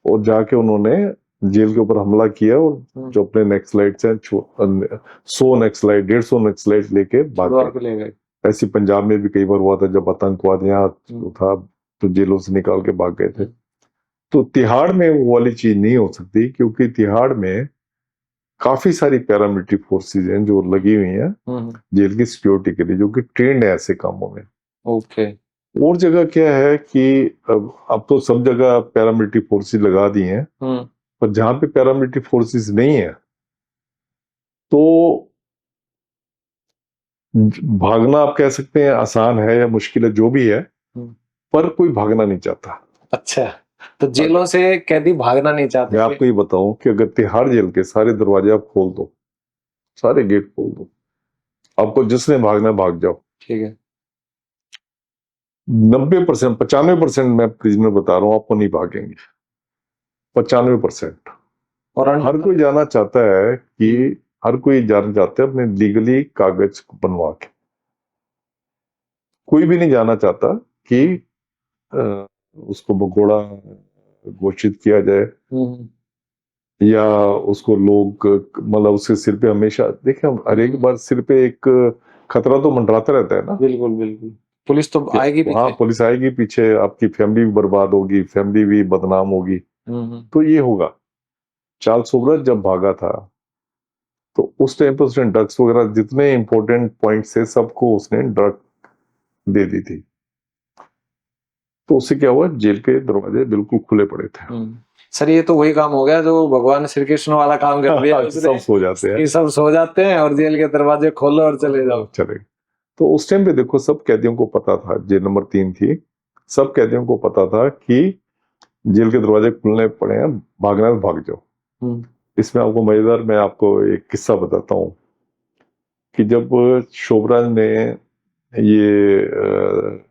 और जाके उन्होंने जेल के ऊपर हमला किया, और जो अपने नेक्सलाइट्स हैं 100 नेक्सलाइट 150 नेक्सलाइट लेके भाग गए। ऐसे पंजाब में भी कई बार हुआ था जब आतंकवाद यहाँ था, तो जेलों से निकाल के भाग गए थे। तो तिहाड़ में वो वाली चीज नहीं हो सकती, क्योंकि तिहाड़ में काफी सारी पैरामिलिट्री फोर्सेस हैं जो लगी हुई हैं जेल की सिक्योरिटी के लिए, जो कि ट्रेंड है ऐसे कामों में। ओके। और जगह क्या है कि अब तो सब जगह पैरामिलिट्री फोर्सेस लगा दी हैं, पर जहां पे पैरामिलिट्री फोर्सेस नहीं है तो भागना आप कह सकते हैं आसान है या मुश्किल है, जो भी है, पर कोई भागना नहीं चाहता। अच्छा, तो जेलों से कैदी भागना नहीं चाहते? मैं आपको ये बताऊं कि अगर तिहाड़ जेल के सारे दरवाजे आप खोल दो, सारे गेट खोल दो, आपको जिसने भागना भाग जाओ। ठीक है। 90% 95% मैं प्रिजनर बता रहा हूं आपको नहीं भागेंगे, 95%। और हर कोई जाना चाहता है कि हर कोई जाना चाहता है अपने लीगली कागज बनवा के। कोई भी नहीं जाना चाहता कि उसको भगोड़ा घोषित किया जाए, या उसको लोग मतलब उसके सिर पे हमेशा देखें, हर एक बार सिर पे एक खतरा तो मंडराता रहता है ना। बिल्कुल बिल्कुल, पुलिस तो आएगी पीछे। हाँ, पुलिस आएगी पीछे, आपकी फैमिली भी बर्बाद होगी, फैमिली भी बदनाम होगी। तो ये होगा। चार्ल्स शोवराज जब भागा था तो उस टाइम पर उसने ड्रग्स वगैरह जितने इंपॉर्टेंट पॉइंट्स थे सबको उसने ड्रग दे दी थी। तो उससे क्या हुआ, जेल के दरवाजे बिल्कुल खुले पड़े थे। सर ये तो वही काम हो गया जो भगवान श्री कृष्ण वाला काम कर दिया। सब सो जाते हैं, सब सो जाते हैं और जेल के दरवाजे खोलो और चले जाओ। चले। तो उस टाइम पे देखो सब कैदियों को पता था, जेल नंबर 3 थी, सब कैदियों को पता था कि जेल के दरवाजे खुलने पड़े हैं, भागना है भाग जाओ। इसमें आपको मजेदार, मैं आपको एक किस्सा बताता हूँ कि जब शोभराज ने ये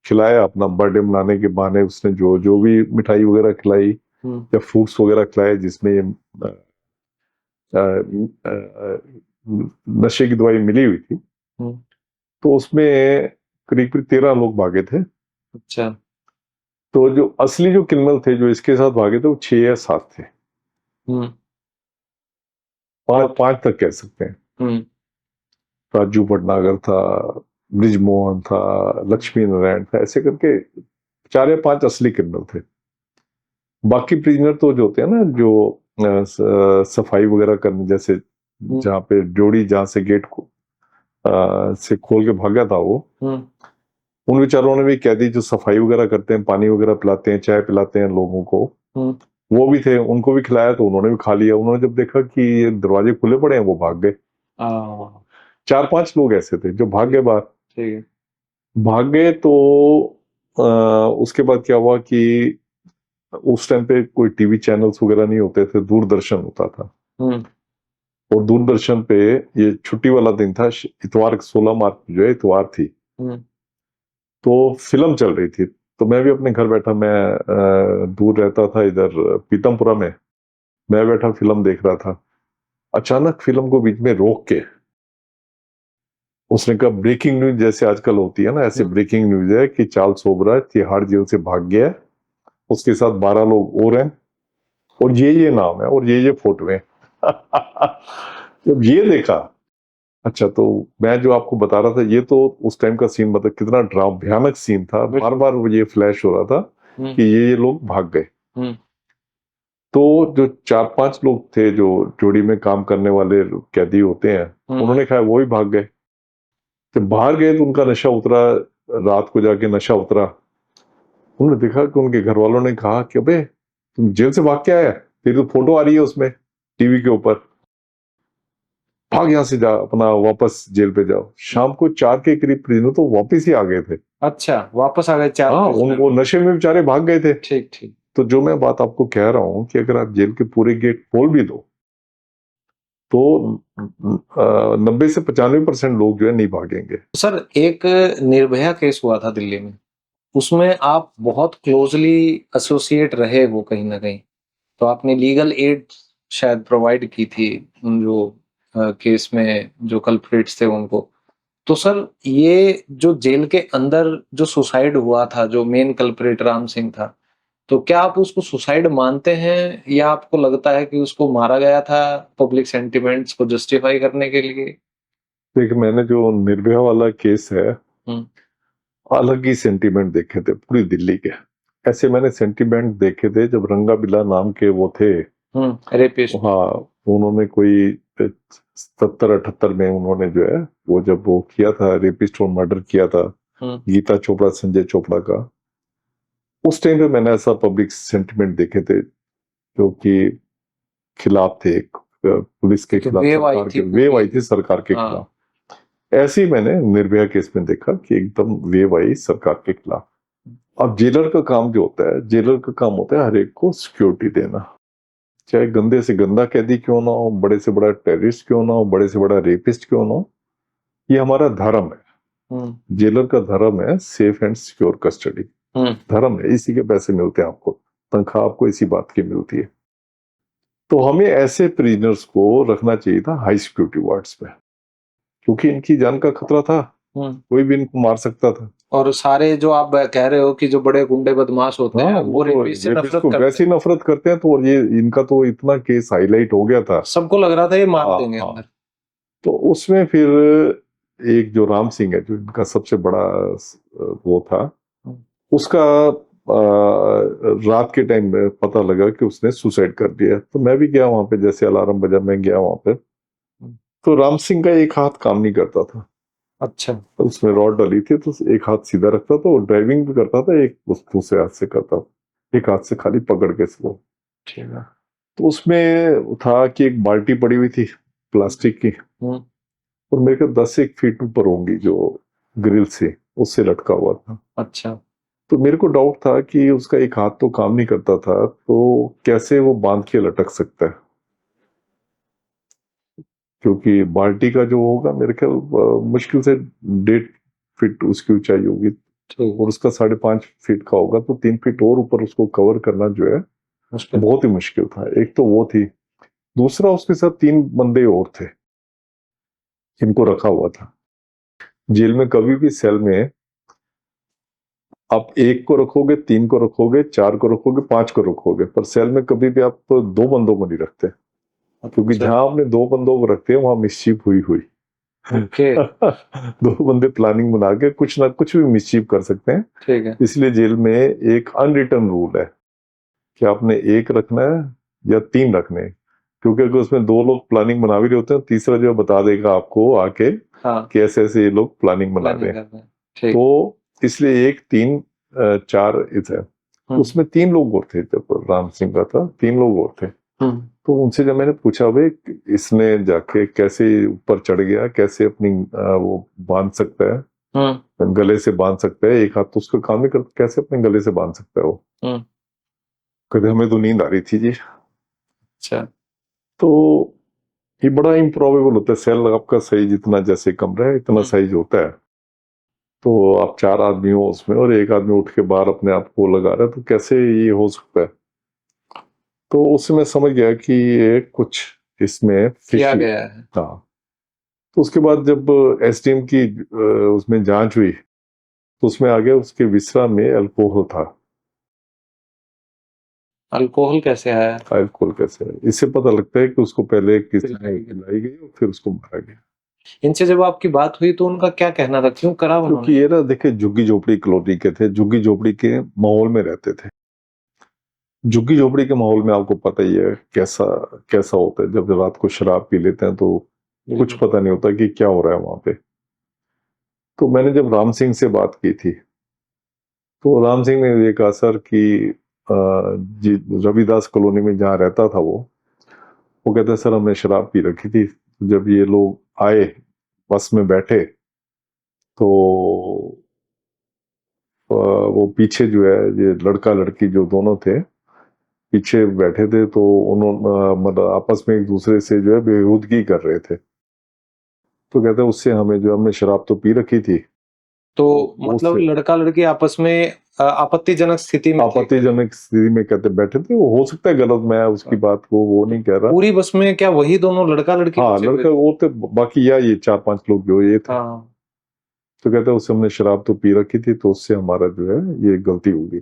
खिलाया अपना बर्थडे मनाने के बहाने, उसने जो जो भी मिठाई वगैरह खिलाई या फ्रूट्स वगैरह खिलाए जिसमें ये नशे की दवाई मिली हुई थी, तो उसमें करीब 13 लोग भागे थे। अच्छा। तो जो असली जो क्रिमिनल थे जो इसके साथ भागे थे वो 6 या 7 थे। हम्म। पांच तक कह सकते हैं। हम्म। राजू भटनागर था, ब्रिजमोहन था, लक्ष्मी नारायण था, ऐसे करके 4 या 5 असली क्रिमिनल थे। बाकी प्रिजनर तो जो होते हैं ना, जो सफाई वगैरह करने, जैसे जहाँ पे जोड़ी जहाँ से गेट को से खोल के भागा था वो, उन बेचारों ने भी कैदी जो सफाई वगैरह करते हैं, पानी वगैरह पिलाते हैं, चाय पिलाते हैं लोगों को, वो भी थे। उनको भी खिलाया तो उन्होंने भी खा लिया। उन्होंने जब देखा कि ये दरवाजे खुले पड़े हैं, वो भाग गए। 4-5 लोग ऐसे थे जो भाग गए बाहर। ठीक है। भाग गए तो उसके बाद क्या हुआ कि उस टाइम पे कोई टीवी चैनल्स वगैरह नहीं होते थे, दूरदर्शन होता था। और दूरदर्शन पे ये छुट्टी वाला दिन था, इतवार, 16 मार्च जो है इतवार थी, तो फिल्म चल रही थी। तो मैं भी अपने घर बैठा, मैं दूर रहता था इधर पीतमपुरा में, मैं बैठा फिल्म देख रहा था। अचानक फिल्म को बीच में रोक के उसने कहा, ब्रेकिंग न्यूज जैसे आजकल होती है ना, ऐसे ब्रेकिंग न्यूज है कि चार्ल्स सोबरा तिहाड़ जेल से भाग गया है, उसके साथ 12 लोग और हैं, और ये नाम है और ये फोटो है। जब ये देखा, अच्छा, तो मैं जो आपको बता रहा था, ये तो उस टाइम का सीन, मतलब कितना भयानक सीन था। बार बार ये फ्लैश हो रहा था कि ये लोग भाग गए। तो जो 4-5 लोग थे जो जोड़ी में काम करने वाले कैदी होते हैं, उन्होंने कहा वो भी भाग गए। जब बाहर गए तो उनका नशा उतरा, रात को जाके नशा उतरा। उन्होंने देखा कि उनके घर वालों ने कहा कि अबे तुम जेल से भाग के आया, तेरी तो फोटो आ रही है उसमें टीवी के ऊपर, भाग यहां से, जा अपना वापस जेल पे जाओ। शाम को 4 के करीब प्रिजनर तो वापस ही आ गए थे। अच्छा, वापस आ गए 4 हाँ, वो नशे में बेचारे भाग गए थे। ठीक ठीक। तो जो मैं बात आपको कह रहा हूँ कि अगर आप जेल के पूरे गेट खोल भी दो तो 90 से 95% लोग जो है नहीं भागेंगे। सर, एक निर्भया केस हुआ था दिल्ली में, उसमें आप बहुत क्लोजली एसोसिएट रहे हो कहीं ना कहीं, तो आपने लीगल एड शायद प्रोवाइड की थी उन जो केस में जो कल्प्रिट्स थे उनको। तो सर, ये जो जेल के अंदर जो सुसाइड हुआ था, जो मेन कल्प्रिट राम सिंह था, तो क्या आप उसको सुसाइड मानते हैं या आपको लगता है कि उसको मारा गया था पब्लिक सेंटिमेंट्स को जस्टिफाई करने के लिए? देखिए, मैंने जो निर्भया वाला केस है, अलग ही सेंटीमेंट देखे थे पूरी दिल्ली के। ऐसे मैंने सेंटीमेंट देखे थे जब रंगा बिला नाम के वो थे, रेपिस्ट। हाँ, उन्होंने कोई 77-78 में उन्होंने जो है वो जब वो किया था, रेपिस्ट और मर्डर किया था गीता चोपड़ा, संजय चोपड़ा का, उस टाइम पे मैंने ऐसा पब्लिक सेंटिमेंट देखे थे जो कि खिलाफ थे, पुलिस के खिलाफ, सरकार के वेव आई थी सरकार के खिलाफ। ऐसे ही मैंने निर्भया केस में देखा कि एकदम वेव आई सरकार के खिलाफ। अब जेलर का काम जो होता है, जेलर का काम होता है हर एक को सिक्योरिटी देना, चाहे गंदे से गंदा कैदी क्यों ना हो, बड़े से बड़ा टेररिस्ट क्यों ना हो, बड़े से बड़ा रेपिस्ट क्यों ना हो, ये हमारा धर्म है। जेलर का धर्म है सेफ एंड सिक्योर कस्टडी, धर्म है, इसी के पैसे मिलते हैं आपको, तनख्वाह आपको इसी बात की मिलती है। तो हमें ऐसे प्रिजनर्स को रखना चाहिए था हाई सिक्योरिटी वार्ड्स पे, क्योंकि इनकी जान का खतरा था, कोई भी इनको मार सकता था। और सारे जो आप कह रहे हो कि जो बड़े गुंडे बदमाश होते हैं, वो रेपिस्ट से नफरत करते हैं, वैसे ही नफरत करते हैं। तो ये इनका तो इतना केस हाईलाइट हो गया था, सबको लग रहा था ये मार देंगे अंदर। तो उसमें फिर एक जो राम सिंह है, जो इनका सबसे बड़ा वो था, उसका रात के टाइम में पता लगा कि उसने सुसाइड कर दिया। तो मैं भी गया वहां पे, जैसे अलार्म बजा मैं गया वहां पे, तो राम सिंह का एक हाथ काम नहीं करता था। अच्छा। तो उसमें रॉड डली थी, तो एक हाथ सीधा रखता था, वो ड्राइविंग भी करता था, एक दूसरे हाथ से करता था, एक हाथ से खाली पकड़ के इसको। ठीक है। तो उसमें था कि एक बाल्टी पड़ी हुई थी प्लास्टिक की, और मेरे को 10 फीट ऊपर होंगी, जो ग्रिल से उससे लटका हुआ था। अच्छा। तो मेरे को डाउट था कि उसका एक हाथ तो काम नहीं करता था, तो कैसे वो बांध के लटक सकता है, क्योंकि बाल्टी का जो होगा मेरे ख्याल मुश्किल से 1.5 फीट उसकी ऊंचाई होगी, और उसका 5.5 फीट का होगा, तो 3 फीट और ऊपर उसको कवर करना जो है बहुत ही मुश्किल था। एक तो वो थी, दूसरा उसके साथ 3 बंदे और थे जिनको रखा हुआ था। जेल में कभी भी सेल में आप 1 को रखोगे, 3 को रखोगे, 4 को रखोगे, 5 को रखोगे, पर सेल में कभी भी आप 2 बंदों को नहीं रखते, क्योंकि अच्छा, जहां आपने 2 बंदों को रखते हैं वहां मिस्चीफ हुई ओके, 2 बंदे प्लानिंग बना के कुछ ना कुछ भी मिस्चीफ कर सकते हैं। ठीक है। इसलिए जेल में एक अनरिटन रूल है कि आपने 1 रखना है या 3 रखने हैं, क्योंकि अगर उसमें 2 लोग प्लानिंग बना भी रहे होते हैं, तीसरा जो है बता देगा आपको आके हाँ, कि ऐसे ऐसे ये लोग प्लानिंग बना रहे प्लानिंग हैं। कर रहे हैं, ठीक। तो इसलिए 1, 3, 4 है। उसमें 3 लोग और थे, जब राम सिंह का था 3 लोग और थे। तो उनसे जब मैंने पूछा, भाई इसने जाके कैसे ऊपर चढ़ गया, कैसे अपनी वो बांध सकता है, गले से बांध सकता है, एक हाथ तो उसका काम नहीं करता, कैसे अपने गले से बांध सकता है वो? कहते हमें तो नींद आ रही थी जी। अच्छा, तो ये बड़ा इम्प्रोबेबल होता है, सेल आपका सही जितना जैसे कमरा है इतना साइज होता है, तो आप 4 आदमी हो उसमें और एक आदमी उठ के बाहर अपने आप को लगा रहा है, तो कैसे ये हो सकता है? तो उसमें समझ गया कि ये कुछ इसमें किया fishy गया है। हाँ। तो उसके बाद जब एसडीएम की उसमें जांच हुई, तो उसमें आ गया उसके विसरा में अल्कोहल था। अल्कोहल कैसे आया? अल्कोहल कैसे है? इससे पता लगता है कि उसको पहले किसी ने खिलाई गई और फिर उसको मारा गया। इनसे जब आपकी बात हुई तो उनका क्या कहना था, क्यों करा क्योंकि उन्होंने? ये ना देखिए, झुग्गी झोपड़ी कॉलोनी के थे, झुग्गी झोपड़ी के माहौल में रहते थे। झुग्गी झोपड़ी के माहौल में आपको पता ही है कैसा कैसा होता है, जब रात को शराब पी लेते हैं तो कुछ पता नहीं होता कि क्या हो रहा है वहां पे। तो मैंने जब राम सिंह से बात की थी, तो राम सिंह ने ये कहा, सर कि रविदास कॉलोनी में जहाँ रहता था वो कहता है, सर हमने शराब पी रखी थी, जब ये लोग आए बस में बैठे तो वो पीछे जो है, ये लड़का लड़की जो दोनों थे पीछे बैठे थे, तो उन्होंने मतलब आपस में एक दूसरे से जो है बेहूदगी कर रहे थे। तो कहते हैं उससे हमें जो, हमने शराब तो पी रखी थी, तो मतलब उससे लड़का लड़की आपस में आपत्तिजनक स्थिति में थे। आपत्तिजनक स्थिति में कहते बैठे थे। वो हो सकता है गलत, मैं उसकी बात को वो नहीं कह रहा। पूरी बस में क्या वही दोनों लड़का लड़की हाँ, बचे हुए लड़का थे? वो थे, बाकी या ये 4-5 लोग जो ये थे। हाँ, तो कहते हैं उससे हमने शराब तो पी रखी थी, तो उससे हमारा जो है ये गलती होगी।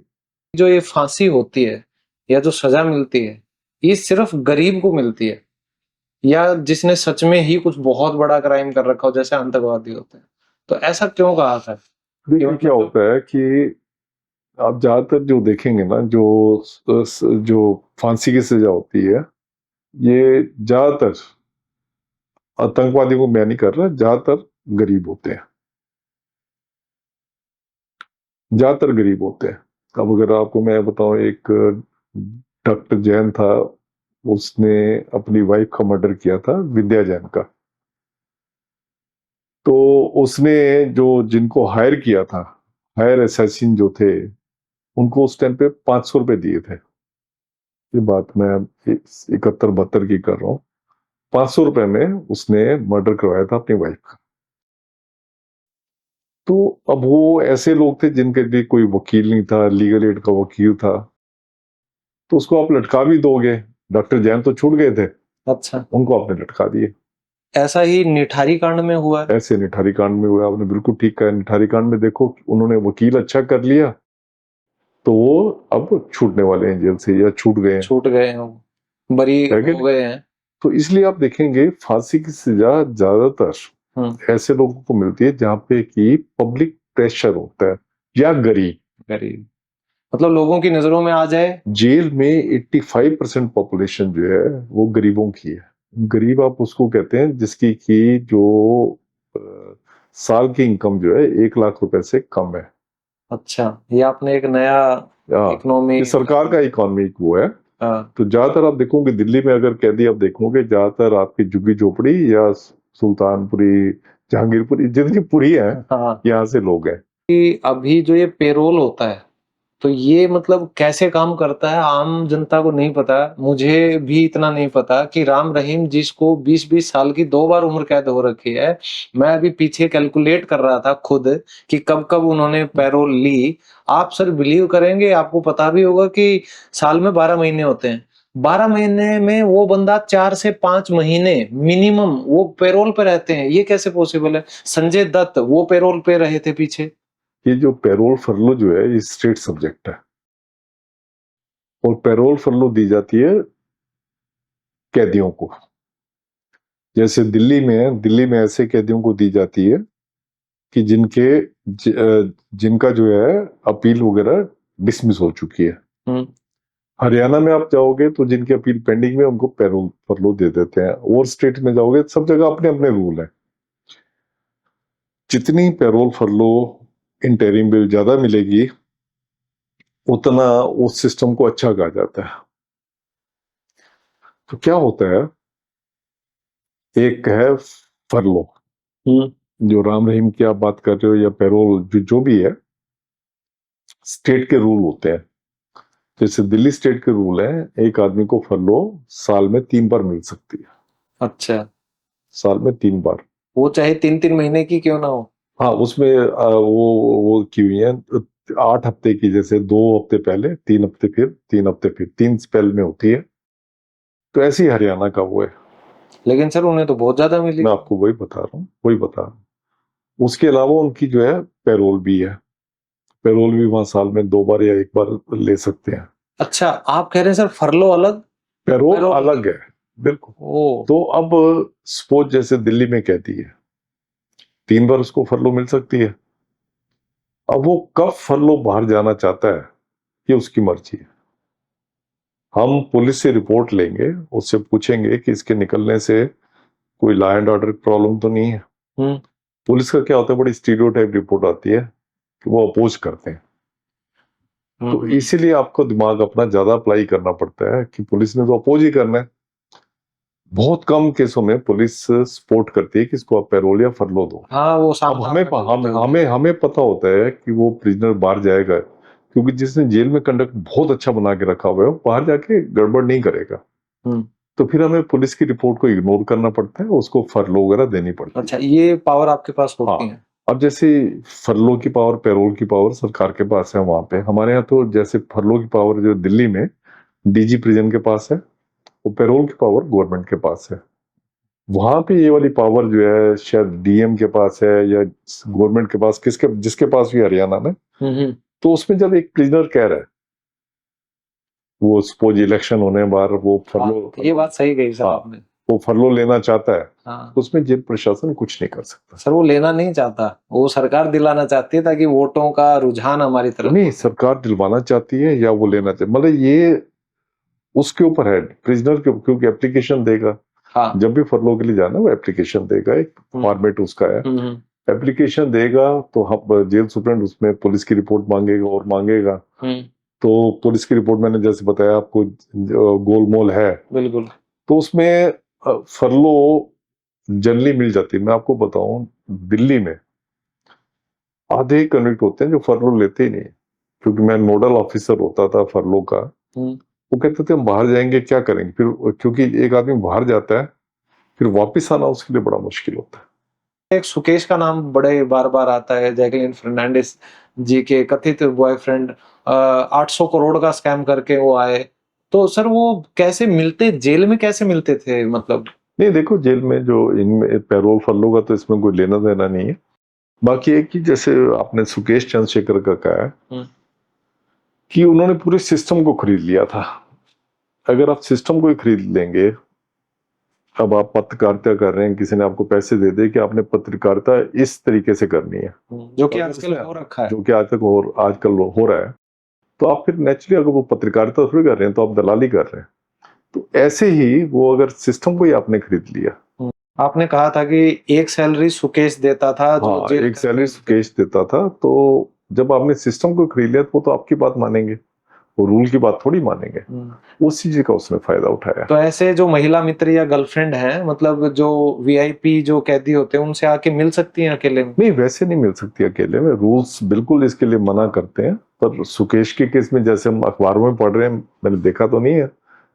जो ये फांसी होती है या जो सजा मिलती है, ये सिर्फ गरीब को मिलती है या जिसने सच में ही कुछ बहुत बड़ा क्राइम कर रखा हो, जैसे आतंकवादी होते हैं? तो ऐसा क्यों कहा था? देखिए क्या होता है कि आप ज्यादातर जो देखेंगे ना, जो फांसी की सजा होती है, ये ज्यादातर आतंकवादियों को मैं नहीं कर रहा, ज्यादातर गरीब होते हैं, ज्यादातर गरीब होते हैं। अब अगर आपको मैं बताऊं, एक डॉक्टर जैन था, उसने अपनी वाइफ का मर्डर किया था, विद्या जैन का। तो उसने जो जिनको हायर किया था, हायर असैसिन जो थे, उनको उस टाइम पे 500 रुपए दिए थे। ये बात मैं 71-72 की कर रहा हूँ। 500 रुपए में उसने मर्डर करवाया था अपनी वाइफ का। तो अब वो ऐसे लोग थे जिनके लिए कोई वकील नहीं था, लीगल एड का वकील था, तो उसको आप लटका भी दोगे। डॉक्टर जैन तो छूट गए थे, अच्छा, उनको आपने लटका दिए। ऐसा ही निठारी कांड में हुआ है। ऐसे निठारी कांड में हुआ, आपने बिल्कुल ठीक कहा। निठारी कांड में देखो, उन्होंने वकील अच्छा कर लिया, तो वो अब छूटने वाले हैं जेल से, या छूट गए हैं, छूट गए हैं वो, बरी है कि हो नहीं? गए हैं। तो इसलिए आप देखेंगे फांसी की सजा ज्यादातर ऐसे लोगों को मिलती है जहां पे कि पब्लिक प्रेशर होता है, या गरीब। गरीब मतलब लोगों की नजरों में आ जाए। जेल में 85% पॉपुलेशन जो है वो गरीबों की है। गरीब आप उसको कहते हैं जिसकी की जो अ, साल की इनकम जो है 1 लाख रुपए से कम है। अच्छा, ये आपने एक नया इकोनॉमी, ये सरकार का इकोनॉमिक वो है। हाँ, तो ज्यादातर आप देखोगे दिल्ली में, अगर कैदी आप देखोगे, ज्यादातर आपकी झुग्गी झोपड़ी या सुल्तानपुरी, जहांगीरपुरी, जितनी पुरी है, हाँ। यहाँ से लोग हैं। कि अभी जो ये पेरोल होता है, तो ये मतलब कैसे काम करता है आम जनता को नहीं पता। मुझे भी इतना नहीं पता कि राम रहीम जिसको 20-20 साल की 2 बार उम्र कैद हो रखी है, मैं अभी पीछे कैलकुलेट कर रहा था खुद कि कब कब उन्होंने पैरोल ली। आप सर बिलीव करेंगे, आपको पता भी होगा कि साल में 12 महीने होते हैं। 12 महीने में वो बंदा 4 से 5 महीने मिनिमम वो पैरोल पे रहते हैं। ये कैसे पॉसिबल है? संजय दत्त वो पैरोल पे रहे थे पीछे, ये जो पैरोल फरलो जो है ये स्टेट सब्जेक्ट है, और पैरोल फरलो दी जाती है कैदियों को। जैसे दिल्ली में ऐसे कैदियों को दी जाती है कि जिनका जो है अपील वगैरह डिसमिस हो चुकी है। हरियाणा में आप जाओगे तो जिनकी अपील पेंडिंग में उनको पैरोल फरलो दे देते हैं। और स्टेट में जाओगे सब जगह अपने अपने रूल है। जितनी पैरोल फरलो इंटरिम बिल ज्यादा मिलेगी उतना उस सिस्टम को अच्छा कहा जाता है। तो क्या होता है, एक है फरलो जो राम रहीम की आप बात कर रहे हो, या पैरोल जो भी है, स्टेट के रूल होते हैं। जैसे दिल्ली स्टेट के रूल है, एक आदमी को फरलो साल में 3 बार मिल सकती है। अच्छा, साल में 3 बार, वो चाहे 3-3 महीने की क्यों ना हो। हाँ उसमें वो की हुई है 8 हफ्ते की, जैसे 2 हफ्ते पहले, 3 हफ्ते फिर, 3 हफ्ते फिर, 3 स्पेल में होती है। तो ऐसे ही हरियाणा का वो है। लेकिन सर उन्हें तो बहुत ज्यादा मिली। मैं आपको वही बता रहा हूँ। उसके अलावा उनकी जो है पैरोल भी है। पैरोल भी वहां साल में 2 बार या 1 बार ले सकते हैं। अच्छा, आप कह रहे हैं सर फरलो अलग, पैरोल पैरोल अलग है, बिल्कुल। ओ, तो अब सपोज जैसे दिल्ली में कहती है 3 बार उसको फरलो मिल सकती है। अब वो कब फरलो बाहर जाना चाहता है ये उसकी मर्जी है। हम पुलिस से रिपोर्ट लेंगे, उससे पूछेंगे कि इसके निकलने से कोई लॉ एंड ऑर्डर प्रॉब्लम तो नहीं है। पुलिस का क्या होता है, बड़ी स्टीरियोटाइप रिपोर्ट आती है कि वो अपोज करते हैं। तो इसीलिए आपको दिमाग अपना ज्यादा अप्लाई करना पड़ता है कि पुलिस ने तो अपोज ही करना है। बहुत कम केसों में पुलिस सपोर्ट करती है कि इसको आप पैरोल या फरलो दो। हाँ वो अब हमें पता होता है कि वो प्रिजनर बाहर जाएगा, क्योंकि जिसने जेल में कंडक्ट बहुत अच्छा बना के रखा हुआ है वो बाहर जाके गड़बड़ नहीं करेगा। तो फिर हमें पुलिस की रिपोर्ट को इग्नोर करना पड़ता है, उसको फरलो वगैरह देनी पड़ती है। अच्छा, ये पावर आपके पास होती है। अब जैसे फरलो की पावर, पैरोल की पावर सरकार के पास है वहां पे। हमारे यहाँ तो जैसे फरलो की पावर जो दिल्ली में डीजी प्रिजन के पास है, वो पैरोल की पावर गवर्नमेंट के पास है। वहां पे ये वाली पावर जो है शायद डीएम के पास है या गवर्नमेंट के पास, जिसके पास भी हरियाणा में। तो उसमें जब एक प्रिजनर कह रहा है, वो सपोज इलेक्शन होने बार वो फरलो, ये बात सही कही सर आपने, वो फरलो लेना चाहता है, हाँ। उसमें जेल प्रशासन कुछ नहीं कर सकता। सर वो लेना नहीं चाहता, वो सरकार दिलाना चाहती है ताकि वोटों का रुझान हमारी तरफ। नहीं, सरकार दिलवाना चाहती है या वो लेना चाहती, मतलब ये उसके ऊपर है प्रिजनर के, क्योंकि एप्लीकेशन देगा। हाँ। जब भी फरलो के लिए जाना वो एप्लीकेशन देगा, एक फॉर्मेट उसका है। एप्लीकेशन देगा तो हम जेल सुप्रेंट उसमें पुलिस की रिपोर्ट मांगेगा और मांगेगा। तो पुलिस की रिपोर्ट मैंने जैसे बताया आपको गोलमोल है, बिल्कुल। तो उसमें फरलो जनरली मिल जाती है। मैं आपको बताऊं, दिल्ली में आधे कन्विक्ट होते हैं जो फरलो लेते ही नहीं, क्योंकि मैं नोडल ऑफिसर होता था फरलो का। वो कहते थे हम बाहर जाएंगे क्या करेंगे फिर, क्योंकि एक आदमी बाहर जाता है फिर वापस आना उसके लिए बड़ा मुश्किल होता है। एक सुकेश का नाम बड़े बार बार आता है, जैकलिन फर्नांडिस जी के कथित बॉयफ्रेंड 800 करोड़ का स्कैम करके वो आए। तो सर वो कैसे मिलते, जेल में कैसे मिलते थे, मतलब? नहीं देखो, जेल में जो इनमें पैरोल फरलो का तो इसमें कोई लेना देना नहीं है। बाकी एक कि जैसे आपने सुकेश चंद्रशेखर का कहा है कि उन्होंने पूरे सिस्टम को खरीद लिया था। अगर आप सिस्टम को ही खरीद लेंगे, अब आप पत्रकारिता कर रहे हैं, किसी ने आपको पैसे दे दे कि आपने पत्रकारिता इस तरीके से करनी है, जो कि आजकल हो रखा है, जो कि आजकल हो रहा है, तो आप फिर नेचुरली अगर वो पत्रकारिता थोड़ी कर रहे हैं तो आप दलाली कर रहे हैं। तो ऐसे ही वो अगर सिस्टम को ही आपने खरीद लिया। आपने कहा था कि एक सैलरी सुकेश देता था, हाँ, एक सैलरी सुकेश देता था। तो जब आपने सिस्टम को खरीद लिया तो आपकी बात मानेंगे, वो रूल की बात थोड़ी मानेंगे। उस चीज का उसने फायदा उठाया। तो ऐसे जो महिला मित्र या गर्लफ्रेंड हैं, मतलब जो वीआईपी जो कैदी होते हैं, उनसे आके मिल सकती हैं अकेले में? नहीं, वैसे नहीं मिल सकती अकेले में, रूल्स बिल्कुल इसके लिए मना करते हैं। पर सुकेश के केस में जैसे हम अखबारों में पढ़ रहे हैं, मैंने देखा तो नहीं है,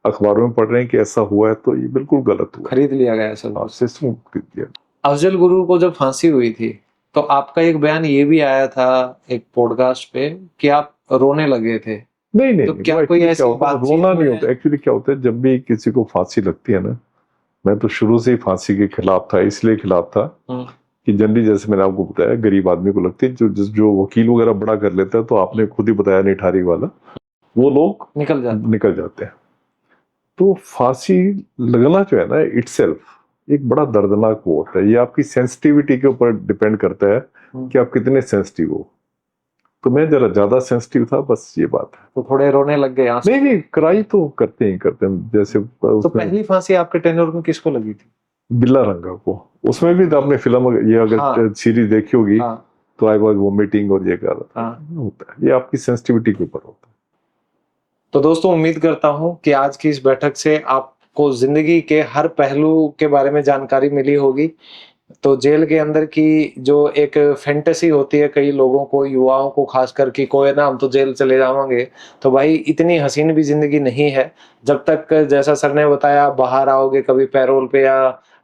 अखबारों में पढ़ रहे हैं कि ऐसा हुआ है, तो ये बिल्कुल गलत हुआ, खरीद लिया गया सब, सिस्टम खरीद लिया। अफजल गुरु को जब फांसी हुई थी तो आपका एक बयान ये भी आया था एक पॉडकास्ट पे कि आप रोने लगे थे। नहीं तो क्या कोई ऐसी बात रोना नहीं होता। एक्चुअली क्या होता है, जब भी किसी को फांसी लगती है ना, मैं तो शुरू से ही फांसी के खिलाफ था। इसलिए खिलाफ था कि जनरली जैसे मैंने आपको बताया गरीब आदमी को लगती है, जो वकील वगैरह बड़ा कर लेता है, तो आपने खुद ही बताया निठारी वाला, वो लोग निकल जाते हैं। तो फांसी लगना जो है ना इटसेल्फ एक बड़ा दर्दनाक वो होता है। ये आपकी सेंसिटिविटी के ऊपर डिपेंड करता है कि आप कितने सेंसिटिव हो। तो मैं जरा ज्यादा सेंसिटिव था, बस ये बात है। तो थोड़े रोने लग गए आंसू। नहीं, क्राई तो करते ही करते हैं। जैसे तो पहली फांसी आपके टेन्योर में किसको लगी थी? बिल्ला रंगा को। उसमें भी आपने फिल्म ये अगर सीरीज देखी होगी तो आई वाज वोमिटिंग और ये कर रहा था, होता है। ये आपकी सेंसिटिविटी के ऊपर होता है। तो दोस्तों उम्मीद करता हूं कि आज की इस बैठक से आपको जिंदगी के हर पहलू के बारे में जानकारी मिली होगी। तो जेल के अंदर की जो एक फैंटेसी होती है कई लोगों को, युवाओं को खास कर कि कोई ना हम तो जेल चले जाएंगे, तो भाई इतनी हसीन भी जिंदगी नहीं है। जब तक जैसा सर ने बताया आप बाहर आओगे कभी पैरोल पे या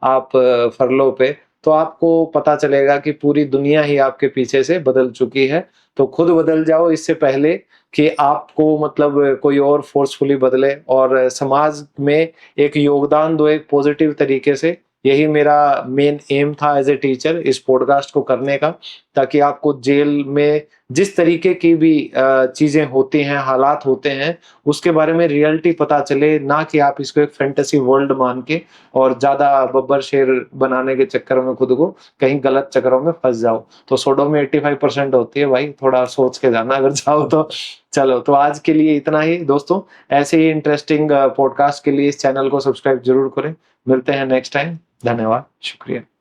आप फरलो पे, तो आपको पता चलेगा कि पूरी दुनिया ही आपके पीछे से बदल चुकी है। तो खुद बदल जाओ इससे पहले कि आपको मतलब कोई और फोर्सफुली बदले, और समाज में एक योगदान दो एक पॉजिटिव तरीके से। यही मेरा मेन एम था एज ए टीचर इस पॉडकास्ट को करने का, ताकि आपको जेल में जिस तरीके की भी चीजें होती हैं, हालात होते हैं, उसके बारे में रियलिटी पता चले, ना कि आप इसको एक फैंटेसी वर्ल्ड मान के और ज्यादा बब्बर शेर बनाने के चक्कर में खुद को कहीं गलत चक्करों में फंस जाओ। तो सोडो में 85% होती है भाई, थोड़ा सोच के जाना अगर जाओ तो। चलो, तो आज के लिए इतना ही दोस्तों। ऐसे ही इंटरेस्टिंग पॉडकास्ट के लिए इस चैनल को सब्सक्राइब जरूर करें। मिलते हैं नेक्स्ट टाइम। धन्यवाद, शुक्रिया।